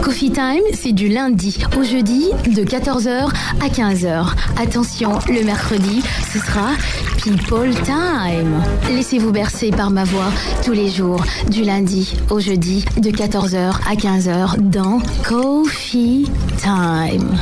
Coffee Time, c'est du lundi au jeudi de 14h à 15h. Attention, le mercredi, ce sera People Time. Laissez-vous bercer par ma voix tous les jours, du lundi au jeudi de 14h à 15h dans Coffee Time.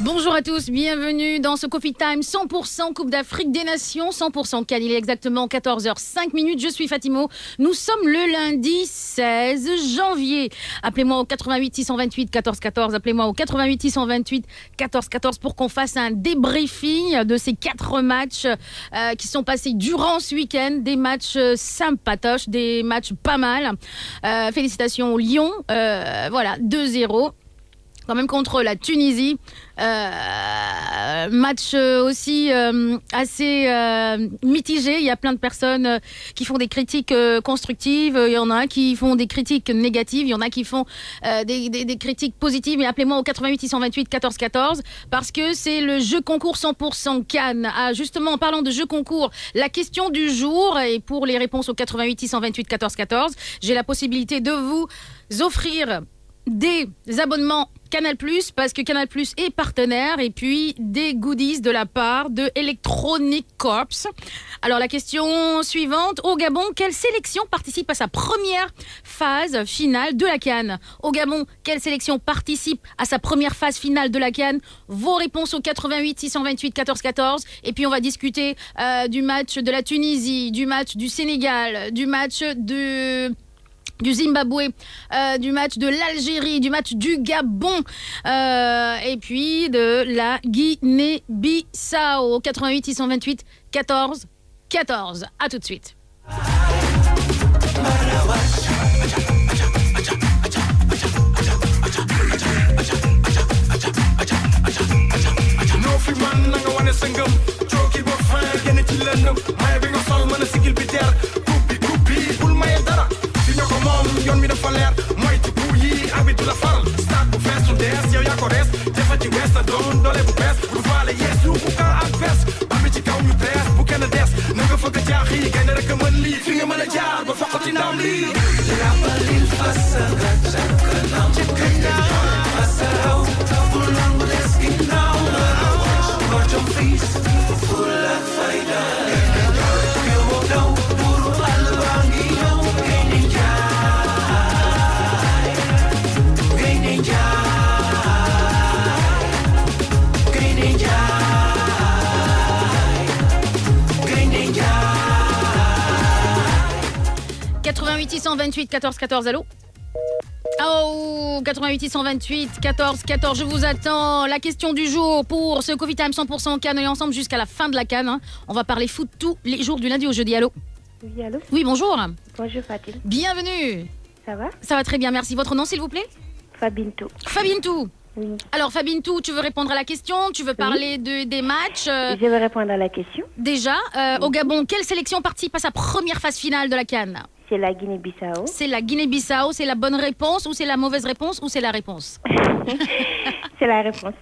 Bonjour à tous, bienvenue dans ce Coffee Time 100% Coupe d'Afrique des Nations, 100% Cannes. Il est exactement 14h05. Je suis Fatimo. Nous sommes le lundi 16 janvier. Appelez-moi au 88 628 14 14. Appelez-moi au 88 628 14 14 pour qu'on fasse un débriefing de ces 4 matchs qui sont passés durant ce week-end. Des matchs sympatoches, des matchs pas mal. Félicitations au Lyon. Voilà, 2-0. Quand même contre la Tunisie. Match aussi assez mitigé. Il y a plein de personnes qui font des critiques constructives. Il y en a qui font des critiques négatives. Il y en a qui font des critiques positives. Mais appelez-moi au 88 628 14 14 parce que c'est le jeu concours 100% Cannes. Ah, justement, en parlant de jeu concours, la question du jour, et pour les réponses au 88 628 14 14, j'ai la possibilité de vous offrir des abonnements Canal+, parce que Canal+ est partenaire, et puis des goodies de la part de Electronic Corps. Alors la question suivante, au Gabon, quelle sélection participe à sa première phase finale de la CAN? Au Gabon, quelle sélection participe à sa première phase finale de la CAN? Vos réponses au 88 628 14 14, et puis on va discuter du match de la Tunisie, du match du Sénégal, du match du Zimbabwe, du match de l'Algérie, du match du Gabon et puis de la Guinée-Bissau. 88 628 14 14. À tout de suite. yoon mi dafa leer mooy ci bu yi arbitre la faral stade bu fees su dees yow yaa ko rees jafe ci wees la doon doole bu bees bu faale yees yu bu kaa ak bees ba mi ci kaw ñu dees bu kenn dees na nga fëgg jaax yi gay na rek a mën lii fi nga mën a jaar ba foqati ndam lii rapalil fasa nga jàkkanaaw ci kanaaw fasaraw bu langu des ginnaaw ngor jom fiis fulla fayda yow daw buru àll baa ngi yow ...88 628 14 14, allô? Oh, 88 628 14 14, je vous attends. La question du jour pour ce Coffee Time 100% Cannes. On est ensemble jusqu'à la fin de la Cannes. On va parler foot tous les jours du lundi au jeudi, allô? Oui, allô? Oui, bonjour. Bonjour Fatil. Bienvenue. Ça va? Ça va très bien, merci. Votre nom, s'il vous plaît? Fabintou. Fabintou. Oui. Alors, Fabintou, tu veux répondre à la question? Tu veux parler des matchs Je vais répondre à la question. Déjà, au Gabon, quelle sélection participe à sa première phase finale de la Cannes? C'est la Guinée-Bissau. C'est la Guinée-Bissau. C'est la bonne réponse ou c'est la mauvaise réponse ou c'est la réponse? C'est la réponse.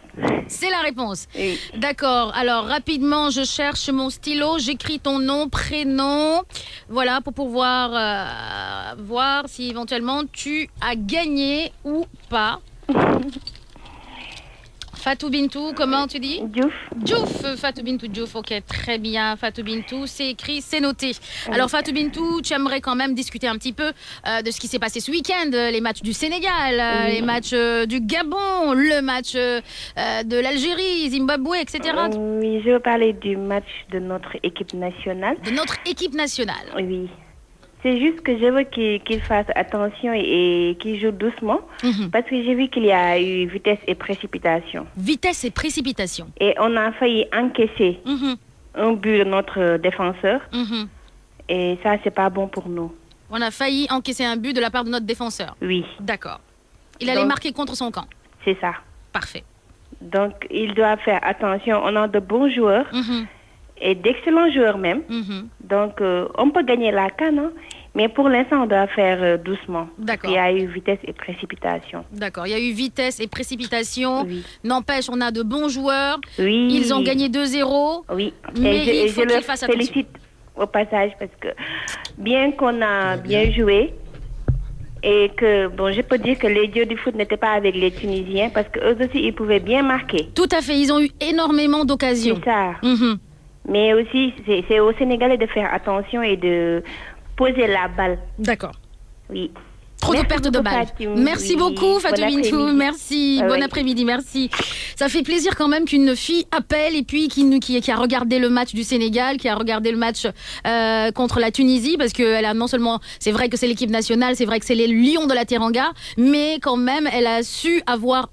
C'est la réponse. Oui. D'accord. Alors, rapidement, je cherche mon stylo. J'écris ton nom, prénom. Voilà, pour pouvoir voir si éventuellement tu as gagné ou pas. Fatou Bintou, comment tu dis? Diouf. Diouf, Fatou Bintou Diouf, ok, très bien. Fatou Bintou, c'est écrit, c'est noté. Alors Fatou Bintou, tu aimerais quand même discuter un petit peu de ce qui s'est passé ce week-end, les matchs du Sénégal, les matchs du Gabon, le match de l'Algérie, Zimbabwe, etc. Oui, je veux parler du match de notre équipe nationale. De notre équipe nationale. Oui. C'est juste que je veux qu'il fasse attention et qu'il joue doucement, parce que j'ai vu qu'il y a eu vitesse et précipitation. Vitesse et précipitation. Et on a failli encaisser un but de notre défenseur. Et ça, c'est pas bon pour nous. On a failli encaisser un but de la part de notre défenseur. Oui. D'accord. Il allait marquer contre son camp. C'est ça. Parfait. Donc, il doit faire attention. On a de bons joueurs. Et d'excellents joueurs même. Donc, on peut gagner la CAN, hein, mais pour l'instant, on doit faire doucement. D'accord. Il y a eu vitesse et précipitation. D'accord, il y a eu vitesse et précipitation. Oui. N'empêche, on a de bons joueurs. Oui. Ils ont gagné 2-0. Oui. Mais il faut qu'ils fassent attention. Je les félicite au passage parce que bien qu'on a bien joué, et que, bon, je peux dire que les dieux du foot n'étaient pas avec les Tunisiens parce qu'eux aussi, ils pouvaient bien marquer. Tout à fait, ils ont eu énormément d'occasions. C'est ça. Mais aussi, c'est aux Sénégalais de faire attention et de poser la balle. D'accord. Oui. Trop de pertes de balles. Merci beaucoup, Fatou Bintou. Merci. Bon après-midi, merci. Ça fait plaisir quand même qu'une fille appelle et puis qui a regardé le match du Sénégal, qui a regardé le match contre la Tunisie, parce que elle a non seulement, c'est vrai que c'est l'équipe nationale, c'est vrai que c'est les Lions de la Teranga, mais quand même, elle a su avoir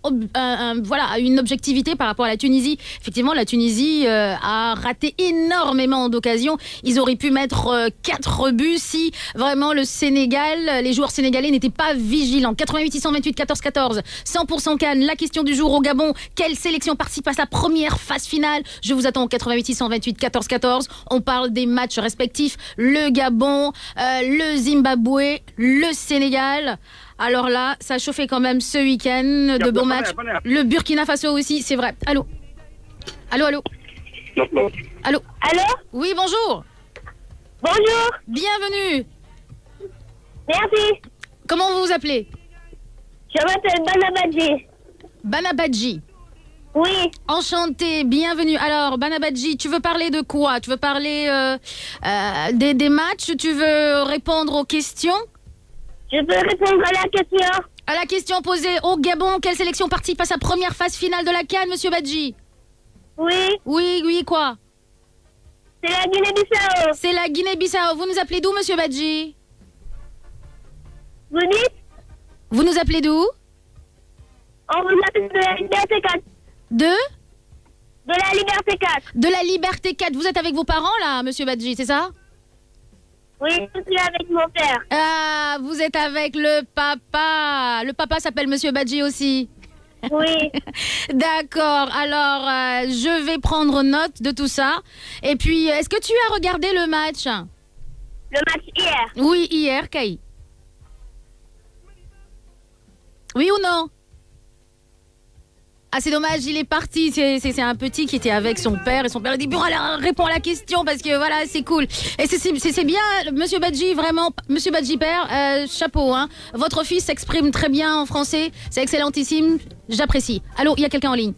une objectivité par rapport à la Tunisie. Effectivement, la Tunisie a raté énormément d'occasions. Ils auraient pu mettre 4 buts si vraiment le Sénégal, les joueurs sénégalais n'était pas vigilant. 88 628 14 14, 100% Cannes. La question du jour au Gabon: quelle sélection participe à sa première phase finale? Je vous attends au 88 628 14 14. On parle des matchs respectifs: le Gabon, le Zimbabwe, le Sénégal. Alors là, ça a chauffé quand même ce week-end. De bons matchs. Le Burkina Faso aussi, c'est vrai. Allô? Allô, allô? Allô? Allô? Oui, bonjour. Bonjour. Bienvenue. Merci. Comment vous vous appelez? Je m'appelle Banabadji. Banabadji. Oui. Enchanté, bienvenue. Alors, Banabadji, tu veux parler de quoi? Tu veux parler des matchs? Tu veux répondre aux questions? Je peux répondre à la question? À la question posée au Gabon, quelle sélection participe à sa première phase finale de la CAN, monsieur Badji? Oui. Oui, quoi? C'est la Guinée-Bissau. C'est la Guinée-Bissau. Vous nous appelez d'où, monsieur Badji? Vous dites? Vous nous appelez d'où? On vous appelle de la Liberté 4. De De la Liberté 4. De la Liberté 4. Vous êtes avec vos parents, là, monsieur Badji, c'est ça? Oui, je suis avec mon père. Ah, vous êtes avec le papa. Le papa s'appelle monsieur Badji aussi. Oui. D'accord, alors je vais prendre note de tout ça. Et puis, est-ce que tu as regardé le match? Le match hier. Oui, hier, Kay. Oui ou non? Ah, c'est dommage, il est parti. C'est un petit qui était avec son père et son père a dit bon, alors réponds à la question parce que voilà, c'est cool. Et c'est bien, monsieur Badji, vraiment, monsieur Badji père, chapeau, hein. Votre fils s'exprime très bien en français, c'est excellentissime, j'apprécie. Allô, il y a quelqu'un en ligne?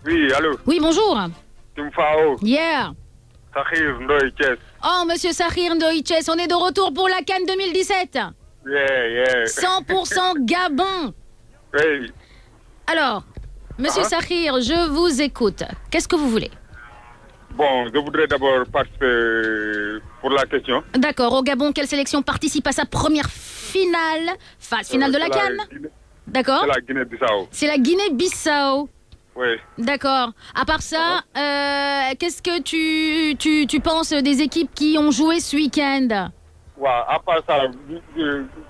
Oui, allô. Oui, bonjour. Timfao, Yeah. Sakhir Ndoye Thiès. Oh, monsieur Sakhir Ndoye Thiès, on est de retour pour la CAN 2017. Yeah. 100% Gabon. Oui. Alors, monsieur Sakhir, je vous écoute. Qu'est-ce que vous voulez? Bon, je voudrais d'abord participer pour la question. D'accord, au Gabon, quelle sélection participe à sa première phase finale de la CAN? D'accord. C'est la Guinée-Bissau. C'est la Guinée-Bissau. Oui. D'accord. À part ça, qu'est-ce que tu penses des équipes qui ont joué ce week-end? waaw à part ça nu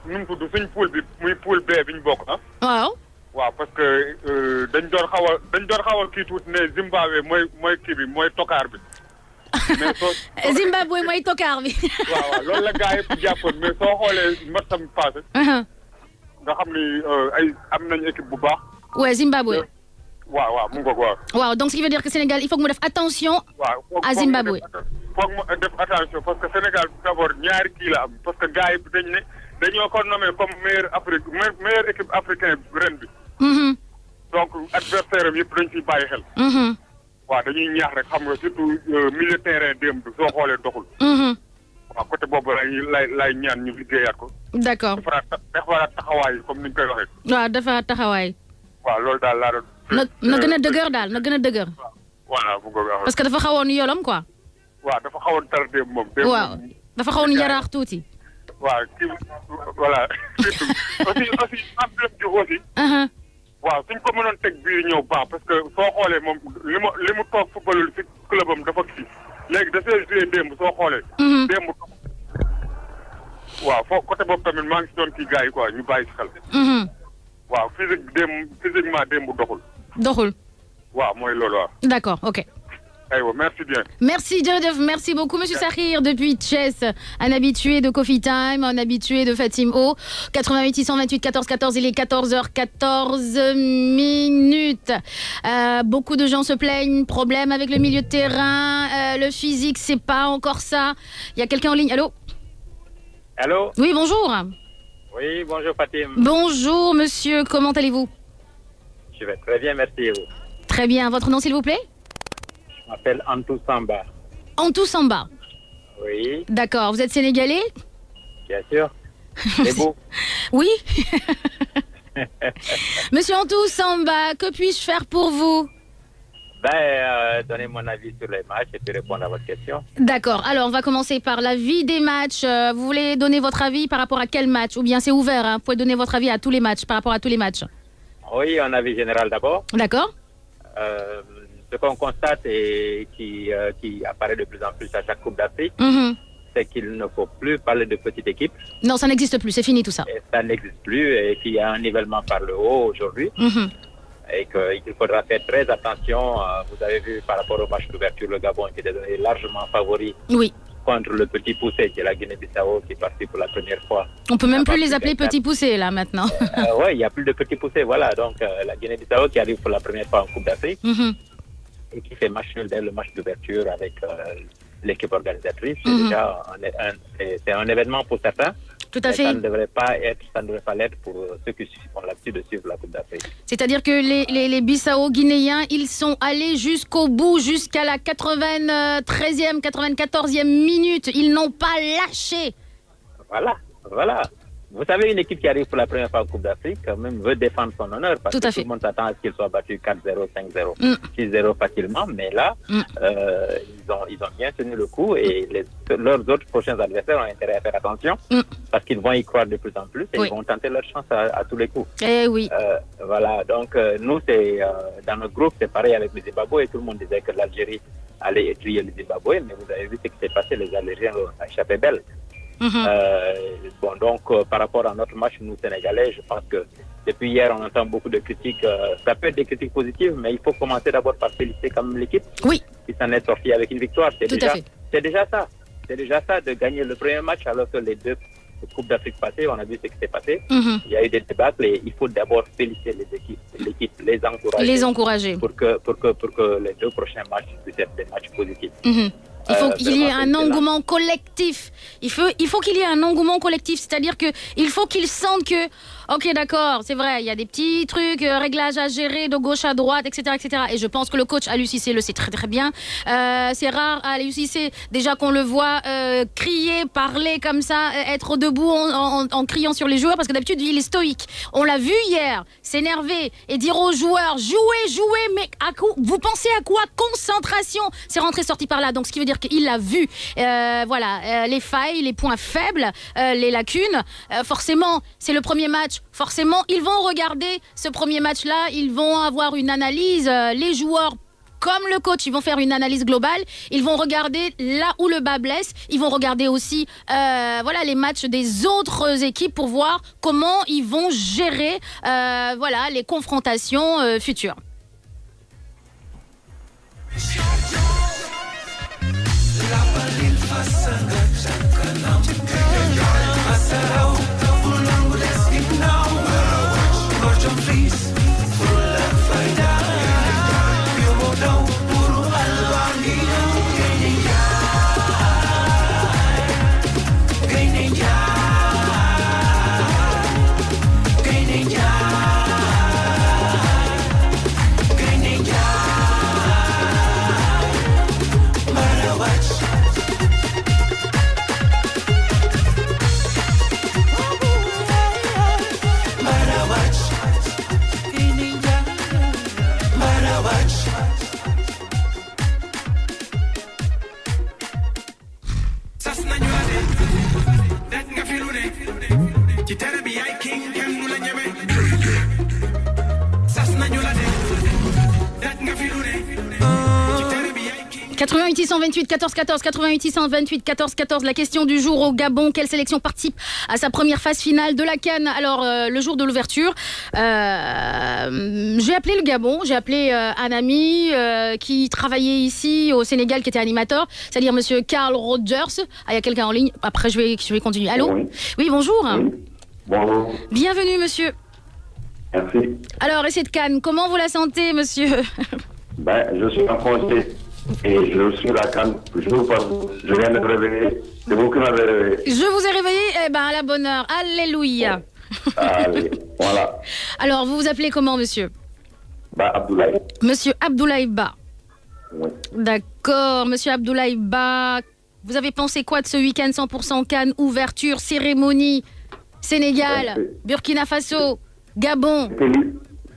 mu tudd suñ poule bi muy poule B bi ñu bokk ah. Waaw. waaw parce que dañ doon xaw a kii tuuti ne Zimbabwe mooy kii bi mooy tokaar bi. mais soo Zimbabwe mooy tokaar bi. waaw loolu la gars yi fi jàppoon mais soo xoolee match am passé. nga xam ni ay am nañ équipe bu baax. Ouais, Zimbabwe. waaw mu ngoog waaw. Waaw, donc ce qui veut dire que Sénégal, il faut que mu def attention à Zimbabwe. foog mu def attention parce que Sénégal d'abord ñaari kii la am parce que gars yi dañoo ko nommé comme meilleure équipe africaine ren bi. donc adversaire am yëpp dañ ciy bàyyi xel. waaw dañuy ñaax rek xam nga surtout milieu terrain démb bi soo xoolee doxul. waaw côté boobu lay ñaan ñu liggéeyaat ko. D'accord. defaraat taxawaay yi comme ni ñu koy waxee. waaw dafa taxawaay. waaw loolu daal laa doon. na gën a dëgër daal na gën a dëgër. voilà bu ko parce que dafa xawoon yolom quoi. waaw dafa xawoon tar démb moom. waaw dafa xawoon yaraax tuuti. waaw kii voilà aussi problème bi aussi. waaw suñ ko mënoon teg bii ñëw baax parce que soo xoolee moom li mu toog football ci clubam dafa kii léegi dafay joué démb soo xoolee. démb waaw foo côté boobu tamit maa ngi si doon kii gars yi quoi ñu bàyyi si xel. waaw physiquement démb doxul. waaw mooy loolu waaw. D'accord, ok. Aywa, merci bien. Merci Jodef, merci beaucoup Monsieur Sakhir depuis Thiès, un habitué de Coffee Time, un habitué de Fatim O. 88 628 14 14, il est 14h14 minutes. Beaucoup de gens se plaignent, problème avec le milieu de terrain, le physique, c'est pas encore ça. Il y a quelqu'un en ligne, allô? Allô? Oui, bonjour. Oui, bonjour Fatim. Bonjour monsieur, comment allez-vous? Je vais très bien, merci et vous? Très bien, votre nom s'il vous plaît? Je m'appelle Antou Samba. Antou Samba. Oui. D'accord, vous êtes sénégalais? Bien sûr. C'est beau. Oui. Monsieur Antou Samba, que puis-je faire pour vous? Donner mon avis sur les matchs et puis répondre à votre question. D'accord, alors on va commencer par l'avis des matchs. Vous voulez donner votre avis par rapport à quel match? Ou bien c'est ouvert, hein? Vous pouvez donner votre avis à tous les matchs, par rapport à tous les matchs. Oui, un avis général d'abord. D'accord. Ce qu'on constate et qui apparaît de plus en plus à chaque Coupe d'Afrique, c'est qu'il ne faut plus parler de petites équipes. Non, ça n'existe plus, c'est fini tout ça. Et ça n'existe plus et qu'il y a un nivellement par le haut aujourd'hui. Et qu'il faudra faire très attention. Vous avez vu par rapport au match d'ouverture, le Gabon qui était donné largement favori contre le petit poussé qui est la Guinée-Bissau qui est parti pour la première fois. On peut même plus les appeler petits poussés là maintenant. Oui, il n'y a plus de petits poussés. Voilà, donc la Guinée-Bissau qui arrive pour la première fois en Coupe d'Afrique et qui fait match nul dès le match d'ouverture avec l'équipe organisatrice. C'est déjà un événement pour certains. Tout à fait. Ça ne devrait pas l'être pour ceux qui ont l'habitude de suivre la Coupe d'Afrique. C'est-à-dire que les Bissau-Guinéens, ils sont allés jusqu'au bout, jusqu'à la 93e, 94e minute. Ils n'ont pas lâché. Voilà. vous savez, une équipe qui arrive pour la première fois en Coupe d'Afrique, quand même, veut défendre son honneur parce que tout le monde s'attend à ce qu'il soit battu 4-0, 5-0, 6-0 facilement. Mais là, ils ont bien tenu le coup et leurs autres prochains adversaires ont intérêt à faire attention parce qu'ils vont y croire de plus en plus et ils vont tenter leur chance à tous les coups. Eh oui. Voilà, donc nous, dans notre groupe, c'est pareil avec le Zimbabwe et tout le monde disait que l'Algérie allait étrier le Zimbabwe, mais vous avez vu ce qui s'est passé, les Algériens ont échappé belle. Donc par rapport à notre match, nous Sénégalais, je pense que depuis hier on entend beaucoup de critiques, ça peut être des critiques positives, mais il faut commencer d'abord par féliciter quand même l'équipe qui s'en est sortie avec une victoire. C'est déjà ça de gagner le premier match alors que les deux Coupes d'Afrique passées, on a vu ce qui s'est passé. Il y a eu des débâcles et il faut d'abord féliciter l'équipe, les encourager pour que les deux prochains matchs puissent être des matchs positifs. Il faut qu'il y ait un engouement collectif. Il faut qu'il y ait un engouement collectif, c'est-à-dire que il faut qu'ils sentent que, ok, d'accord, c'est vrai, il y a des petits trucs, réglages à gérer de gauche à droite, etc., etc. Et je pense que le coach Aliou Cissé le sait très très bien. C'est rare à Aliou Cissé déjà qu'on le voit crier, parler comme ça, être debout en criant sur les joueurs, parce que d'habitude il est stoïque. On l'a vu hier, s'énerver et dire aux joueurs jouez, mais vous pensez à quoi? Concentration. C'est rentré sorti par là. Donc ce qui veut dire qu'il a vu les failles, les points faibles, les lacunes. Forcément, c'est le premier match. Forcément, ils vont regarder ce premier match-là. Ils vont avoir une analyse. Les joueurs, comme le coach, ils vont faire une analyse globale. Ils vont regarder là où le bas blesse. Ils vont regarder aussi les matchs des autres équipes pour voir comment ils vont gérer les confrontations futures. « 88 628 14 14, 88 628 14 14. La question du jour au Gabon. Quelle sélection participe à sa première phase finale de la CAN? Alors, le jour de l'ouverture, j'ai appelé le Gabon. J'ai appelé un ami qui travaillait ici au Sénégal, qui était animateur, c'est-à-dire monsieur Carl Rogers. Il y a quelqu'un en ligne. Après, je vais continuer. Allô? Oui, bonjour. Oui. Bonjour. Bienvenue, monsieur. Merci. Alors, et cette CAN, comment vous la sentez, monsieur? Je suis en congé. Et je suis la CAN, jour par jour. Je viens de me réveiller. C'est vous qui m'avez réveillé. Je vous ai réveillé, à la bonne heure. Alléluia. Allez, voilà. Alors, vous vous appelez comment, monsieur? Abdoulaye. Monsieur Abdoulaye Ba. Oui. D'accord, monsieur Abdoulaye Ba. Vous avez pensé quoi de ce week-end 100% CAN, ouverture, cérémonie, Sénégal, Burkina Faso, Gabon?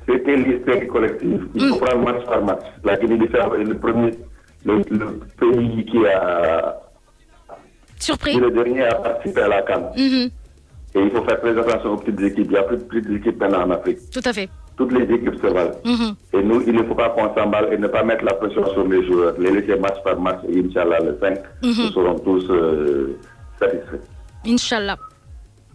C'était l'histoire collective. Il faut prendre match par match. La Guinée-Bissau est le pays qui a surpris. Le dernier à participer à la CAN. Et il faut faire très attention aux petites équipes. Il y a plus de petites équipes maintenant en Afrique. Tout à fait. Toutes les équipes se valent. Et nous, il ne faut pas qu'on s'emballe et ne pas mettre la pression sur les joueurs. Les laisser match par match et Inch'Allah, le 5, nous serons tous satisfaits. Inch'Allah.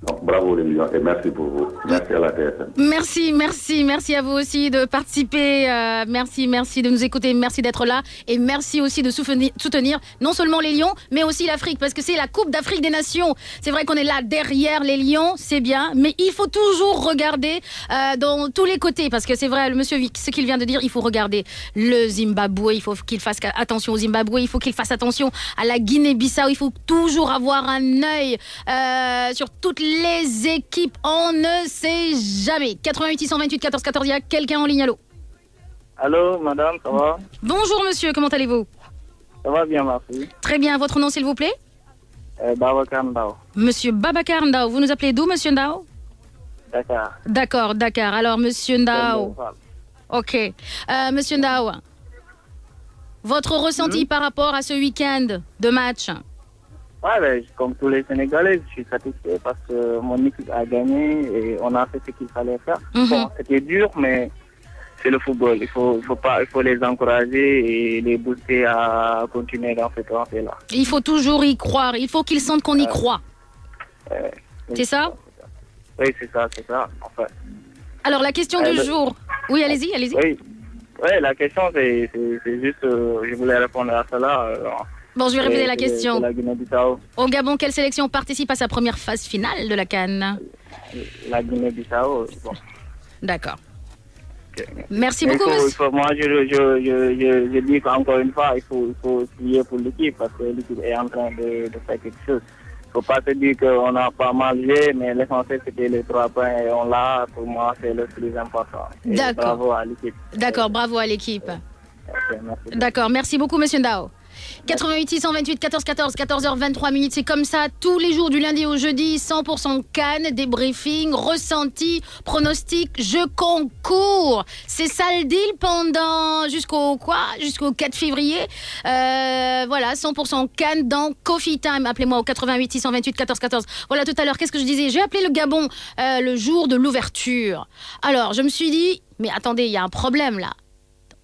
Donc, bravo les Lions et merci pour vous. Merci à la TSM. Merci à vous aussi de participer. Merci de nous écouter. Merci d'être là. Et merci aussi de soutenir non seulement les Lions, mais aussi l'Afrique. Parce que c'est la Coupe d'Afrique des Nations. C'est vrai qu'on est là derrière les Lions, c'est bien. Mais il faut toujours regarder dans tous les côtés. Parce que c'est vrai, le monsieur, ce qu'il vient de dire, il faut regarder le Zimbabwe. Il faut qu'il fasse attention au Zimbabwe. Il faut qu'il fasse attention à la Guinée-Bissau. Il faut toujours avoir un œil sur toutes les équipes, on ne sait jamais. 88 628 14 14, il y a quelqu'un en ligne, allô? Allô, madame, ça va? Bonjour monsieur, comment allez-vous? Ça va bien, merci. Très bien, votre nom s'il vous plaît? Babacar Ndao. Monsieur Babacar Ndao, vous nous appelez d'où, monsieur Ndao? Dakar. D'accord, Dakar. Alors, monsieur Ndao. Ok. Monsieur Ndao, votre ressenti par rapport à ce week-end de match? Ouais, comme tous les Sénégalais, je suis satisfait parce que mon équipe a gagné et on a fait ce qu'il fallait faire. Bon, c'était dur, mais c'est le football. Il faut les encourager et les booster à continuer dans cette lancée-là. Il faut toujours y croire. Il faut qu'ils sentent qu'on y croit. C'est ça? Oui, c'est ça, enfin. Alors, la question du jour. Oui, allez-y. Oui, la question, c'est juste, je voulais répondre à cela. Bon, je vais répéter la question. La Guinée-Bissau. Au Gabon, quelle sélection participe à sa première phase finale de la CAN? La Guinée-Bissau, bon. D'accord. Okay. Merci beaucoup, monsieur. Moi, je dis qu'encore une fois, il faut prier pour l'équipe parce que l'équipe est en train de faire quelque chose. Il ne faut pas se dire qu'on n'a pas mal joué, mais l'essentiel, c'était les 3 points et on l'a. Pour moi, c'est le plus important. D'accord. Bravo à l'équipe. D'accord, bravo à l'équipe. Okay, merci. D'accord, merci beaucoup, monsieur Ndao. 88 628 14 14, 14h23, c'est comme ça tous les jours du lundi au jeudi, 100% Cannes, débriefing, ressenti, pronostic, jeu concours. C'est ça le deal pendant jusqu'au 4 février. Voilà, 100% Cannes dans Coffee Time. Appelez-moi au 88 628 14 14. Voilà, tout à l'heure, qu'est-ce que je disais? J'ai appelé le Gabon le jour de l'ouverture. Alors, je me suis dit, mais attendez, il y a un problème là.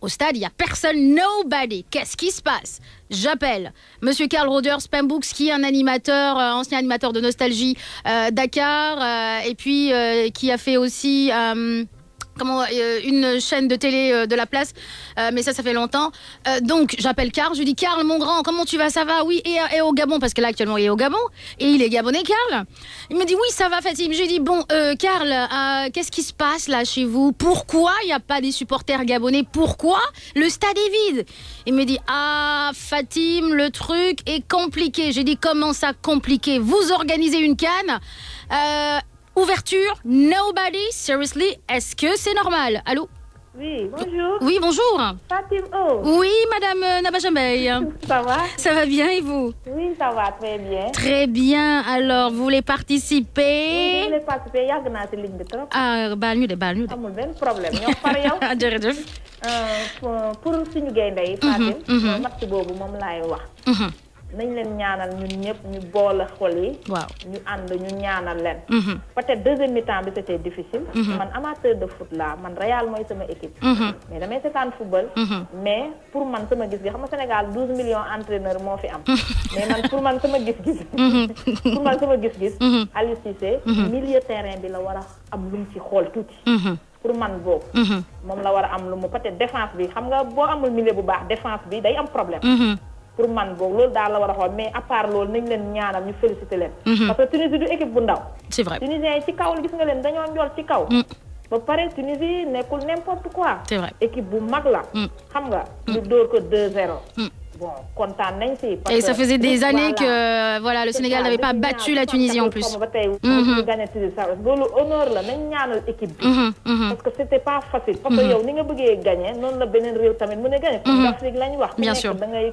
Au stade, il n'y a personne, nobody. Qu'est-ce qui se passe? J'appelle Monsieur Karl Roders Pembooks, qui est un animateur, ancien animateur de Nostalgie Dakar, et puis qui a fait aussi une chaîne de télé de la place, mais ça fait longtemps. Donc j'appelle Karl, je lui dis: Karl, mon grand, comment tu vas? Ça va? Oui, et au Gabon, parce que là actuellement il est au Gabon, et il est gabonais, Karl. Il me dit: oui, ça va, Fatim. Je lui dis: bon, Karl, qu'est-ce qui se passe là chez vous? Pourquoi il n'y a pas des supporters gabonais? Pourquoi le stade est vide? Il me dit: ah, Fatim, le truc est compliqué. J'ai dit: comment ça compliqué? Vous organisez une CAN, ouverture, nobody, seriously, est-ce que c'est normal? Allô? Oui, bonjour. Oui, bonjour. Fatim O. Oui, madame Nabajambey. Ça va? Ça va bien et vous? Oui, ça va très bien. Très bien. Alors, vous voulez participer? Oui, je voulais participer. Yàgg naa ci ligne bi trop. Ah, baal ñu de. Amul benn problème. ñoo far yow. Jërëjëf. Pour suñu gaynde yi, Fatim, match boobu moom laay wax. nañ leen ñaanal ñun ñëpp ñu boole xol yi. waaw ñu ànd ñu ñaanal leen. peut-être deuxième mi-temps bi c'était difficile. man amateur de foot laa, man Real mooy sama équipe. mais damay seetaan football. mais pour man sama gis-gis xam nga Sénégal 12 millions entraîneurs moo fi am. mais man pour man sama gis-gis. Aliou Cissé. milieu terrain bi la war a am lu mu ci xool tuuti. pour man boobu. moom la war a am lu mu peut-être défense bi xam nga boo amul milieu bu baax défense bi day am problème. pour man boobu loolu daal la war a xool, mais à part loolu nañ leen ñaanal ñu féliciter leen. parce que Tunisie du équipe bu ndaw. c'est vrai. Tunisiens yi ci kaw gis nga leen dañoo njool ci kaw. ba pare Tunisie nekkul n'importe quoi. c'est vrai. équipe bu mag la. xam nga. ñu dóor ko 2-0. bon kontaan nañ si. Et ça faisait des années que voilà, le Sénégal n'avait pas battu la Tunisie en plus. ba tey ñu gagné Tunisie sax loolu honneur la nañ ñaanal équipe bi. parce que c'était pas facile. parce que yow ni nga bëggee gagné noonu la beneen réew tamit mën a gagné. comme d'Afrique lañ wax. bien sûr da ngay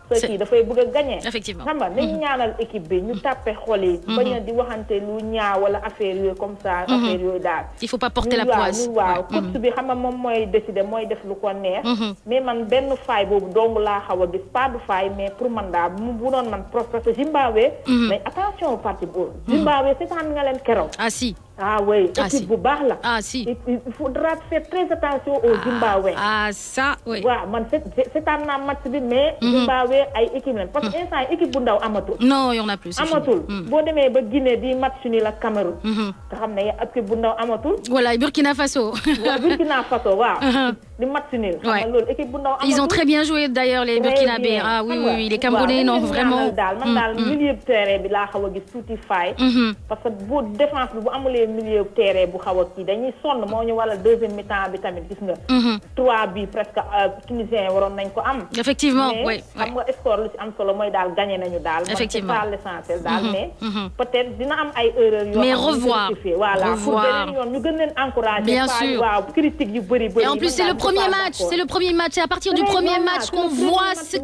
sa kii dafay bëgg a gagné. effectivement xam nga nañ ñaanal équipe bi ñu tàppe xol yi. bañ a di waxante lu ñaaw wala affaire yooyu comme ça. affaire yooyu daal. il faut pas porter la poisse. waaw coach bi xam nga moom mooy décider mooy def lu ko neex. mais man benn faay boobu dong laa xaw a gis pas du faay mais pour man daal bu doon man parce que Zimbabwe. mais attention au parti boobu. Zimbabwe seetaan nga leen keroog. ah si. ah oui équipe bu baax la. ah si. il faudra faire très attention au Zimbabwe. ah ça oui. waaw man seetaan naa match bi mais. Zimbabwe ay équipe lañ parce que instant équipe bu ndaw amatul. non y en a plus. amatul boo demee ba Guinée di match ni la Cameroun. nga xam ne équipe bu ndaw amatul. voilà Burkina Faso. waaw Burkina Faso waaw. di match ni xam nga loolu équipe bu ndaw amatul. ils ont très bien joué d'ailleurs les Burkinabés. ah oui oui les Camerounais non vraiment. man daal milieu terrain bi laa xaw a gis tuuti faay. parce que bu défense bi bu amulee milieu terrain bu xaw a kii dañuy sonn moo ñu wala deuxième mi-temps bi tamit gis nga. 3 bi presque Tunisiens waroon nañ ko am. effectivement oui xam nga score lu ci am solo mooy daal gagné nañu daal. effectivement c'est pas l'essentiel daal mais. peut-être dina am ay erreurs yoo. mais revoir voilà pour beneen yoon ñu gën leen encourager. bien sûr waaw critique yu bëri. et en plus c'est le premier match. C'est le premier match. C'est à partir du premier match qu'on voit ce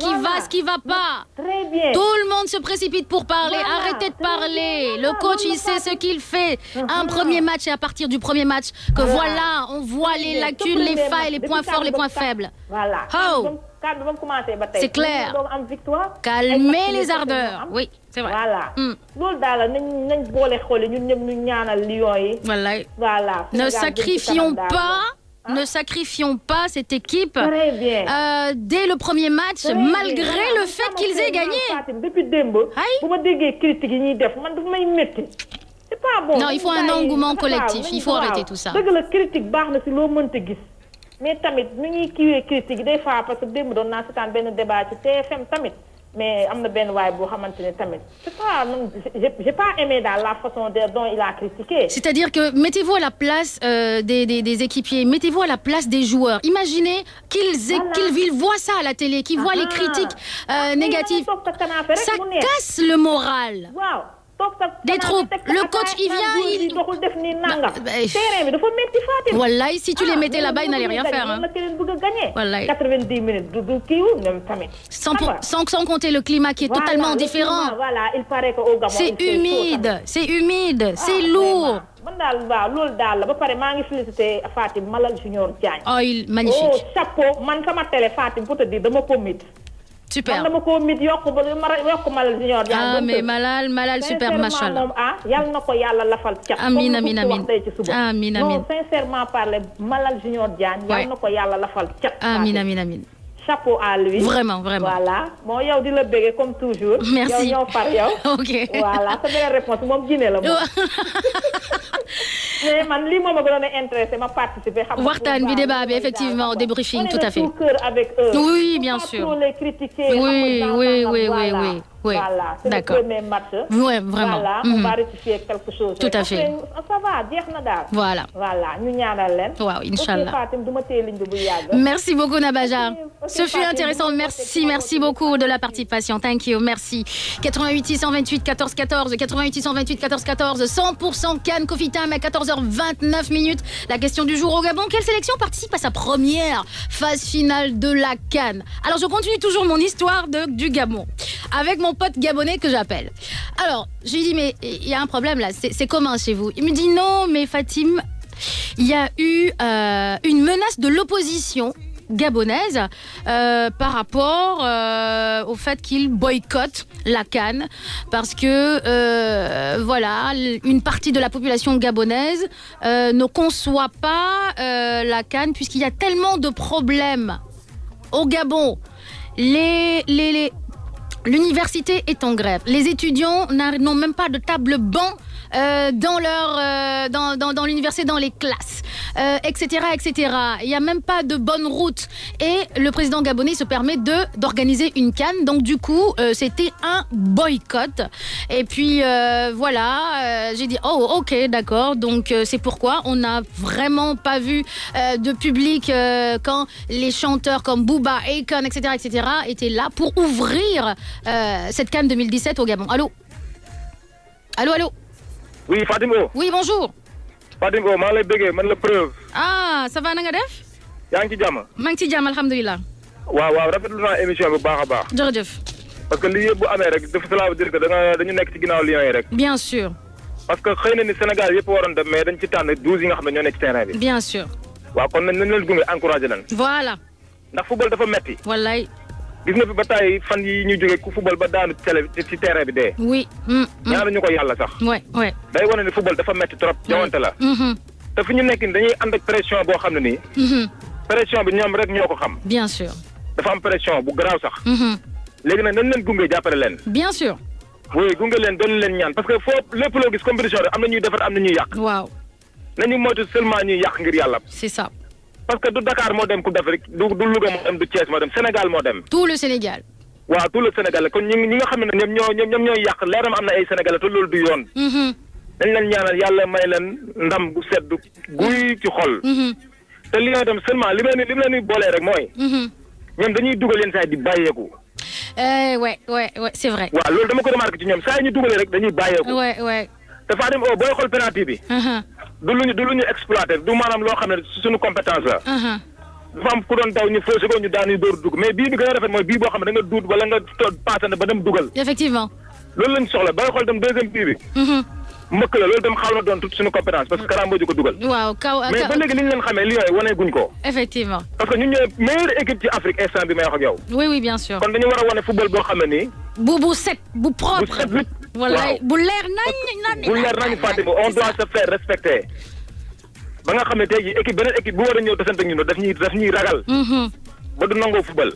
qui va pas. Très bien. Tout le monde se précipite pour parler. Arrêtez de parler. Le coach, il sait ce qu'il fait. Un premier match, et à partir du premier match, que voilà, on voit les lacunes, les failles, les points forts, les points faibles. Voilà. C'est clair. Calmez les ardeurs. Oui, c'est vrai. Voilà. Voilà. Ne sacrifions pas. Ne sacrifions pas cette équipe dès le premier match, malgré le fait qu'ils aient gagné. Non, il faut un engouement collectif. Il faut arrêter tout ça. Mais tamit nu ñuy kiiwee critique des fois parce que démb doon naa seetaan benn débat ci TFM tamit mais am na benn waay boo xamante ne tamit c'est pas j'ai pas aimé dans la façon dont il a critiqué. C'est-à-dire que mettez-vous à la place des équipiers, mettez-vous à la place des joueurs. Imaginez qu'ils voient ça à la télé, qu'ils voient les critiques négatives. Ça casse le moral. Des troupes. Le coach, il vient, voilà, si tu les mettais là-bas, ils n'allaient rien faire. Hein. Voilà. 90 minutes. Sans compter le climat qui est totalement différent. C'est humide, c'est lourd. Oh, magnifique. Oh, chapeau, man sama télé Fatim pour te dire dama ko mit. Super. Ah, mais Malal, super, machallah. Amin. Non, sincèrement parler, Malal Junior Diagne, yal nako yalla lafal cat. Amin. Chapeau à lui. Vraiment. Voilà. Bon, yow di la bégué comme toujours. Merci. Yow ñoo far yow. OK. Voilà, sa belle réponse mom Guinée la mom. Mais man li moma gëna intéressé ma participer xam. Waxtaan bi débat bi effectivement débriefing tout à fait. Avec eux. Oui, bien sûr. Pour les critiquer. Oui. Voilà, c'est d'accord. Le premier match. Oui, vraiment. Voilà, on va rectifier quelque chose. Tout à fait. Ça va, jeex na daal. Voilà. ñu ñaanal leen. Waaw, inchallah. Fatim duma téye ligne bu yàgg. Merci beaucoup Nabaja. Ce fut intéressant. Merci beaucoup de la participation. Thank you. Merci. 88 628 14 14, 88 628 14 14, 100% Cannes Coffee Time à 14h29 minutes. La question du jour au Gabon. Quelle sélection participe à sa première phase finale de la Cannes? Alors, je continue toujours mon histoire du Gabon avec mon pote gabonais que j'appelle. Alors, je lui dis, mais il y a un problème là, c'est commun chez vous. Il me dit, non, mais Fatim, il y a eu une menace de l'opposition gabonaise par rapport au fait qu'il boycotte la Cannes parce que voilà, une partie de la population gabonaise ne conçoit pas la Cannes puisqu'il y a tellement de problèmes au Gabon. L'université est en grève. Les étudiants n'ont même pas de table-banc dans l'université, dans les classes, etc. Il n'y a même pas de bonne route. Et le président gabonais se permet d'organiser une Cannes. Donc du coup, c'était un boycott. Et puis voilà, j'ai dit oh ok d'accord. Donc c'est pourquoi on n'a vraiment pas vu de public quand les chanteurs comme Booba, Akon, etc. étaient là pour ouvrir cette Cannes 2017 au Gabon. Allô. Oui, Fatimo. Oui, bonjour. Fatimo, maa lay bëggee man la preuve. Ah, ça va na nga def? Yaa ngi ci jàmm. maa ngi ci jàmm alhamdulilah. waaw rafetlu naa émission bi baax a baax. jërëjëf. parce que lii yëpp bu amee rek cela veut dire que dañu nekk ci ginnaaw Lions yi rek. Bien sûr. parce que xëy na ni Sénégal yëpp waroon dem mais dañ ci tànn 12 yi nga xam ne ñoo nekk ci terrain bi. Bien sûr. waaw kon nañ leen gunge encouragé leen. Voilà. ndax football dafa metti. wallaay. gis nga fi ba tey fan yi ñu jógee ku football ba daanu ci terrain bi dee. oui. ñaanuñu ko yàlla sax. ouais. day wane ni football dafa metti trop jawante la. te fi ñu nekk nii dañuy ànd ak pression boo xam ne nii. pression bi ñoom rek ñoo ko xam. bien sûr. dafa am pression bu garaaw sax. léegi nag nañ leen gunge jàppale leen. bien sûr. oui gunge leen doon leen ñaan parce que foofu lépp loo gis compétition rek am na ñuy defar am na ñuy yàq. waaw. nañu moytu seulement ñuy yàq ngir yàlla. c'est ça. parce que du Dakar moo dem Coupe d'Afrique du Louga moo dem du Thiès moo dem Sénégal moo dem. tout le Sénégal. waaw tout le Sénégal kon ñi nga xam ne ñoom ñooy yàq leeram am na ay Sénégalais te loolu du yoon. dañ leen ñaanal yàlla may leen ndam bu sedd guy ci xol. te li nga dem seulement li mu leen di boolee rek mooy. ñoom dañuy dugal yenn saa yi di bàyyeeku. ouais c'est vrai. waaw loolu dama ko remarqué ci ñoom saa yi ñu dugalee rek dañuy bàyyeeku. ouais. te Fatim booy xool penalty bi. du lu ñu exploité du maanaam loo xam ne suñu compétence la. dafa am ku doon daw ñu faussé ko ñu daanuy dóor dugg mais bii bi gën a rafet mooy bii boo xam ne da nga duut wala nga passé na ba dem dugal. effectivement. loolu lañ soxla ba nga xool dem deuxième bii bi. mbëkk la loolu dem xaw na doon toute suñu compétence parce que Karambo ji ko dugal. waaw mais ba léegi ni ñu leen xamee Lions yi wane guñ ko. effectivement. parce que ñun ñooy meilleure équipe ci Afrique instant bi may wax ak yow. oui bien sûr. kon dañu war a wane football boo xam ne nii. bu set bu propre. bu set lépp. wallaay bu leer nañ. bu leer nañ Fatima on doit se faire respecter. ba nga xam ne tey jii équipe beneen équipe bu war a ñëw desante ak ñun daf ñuy ragal. ba du nangoo football.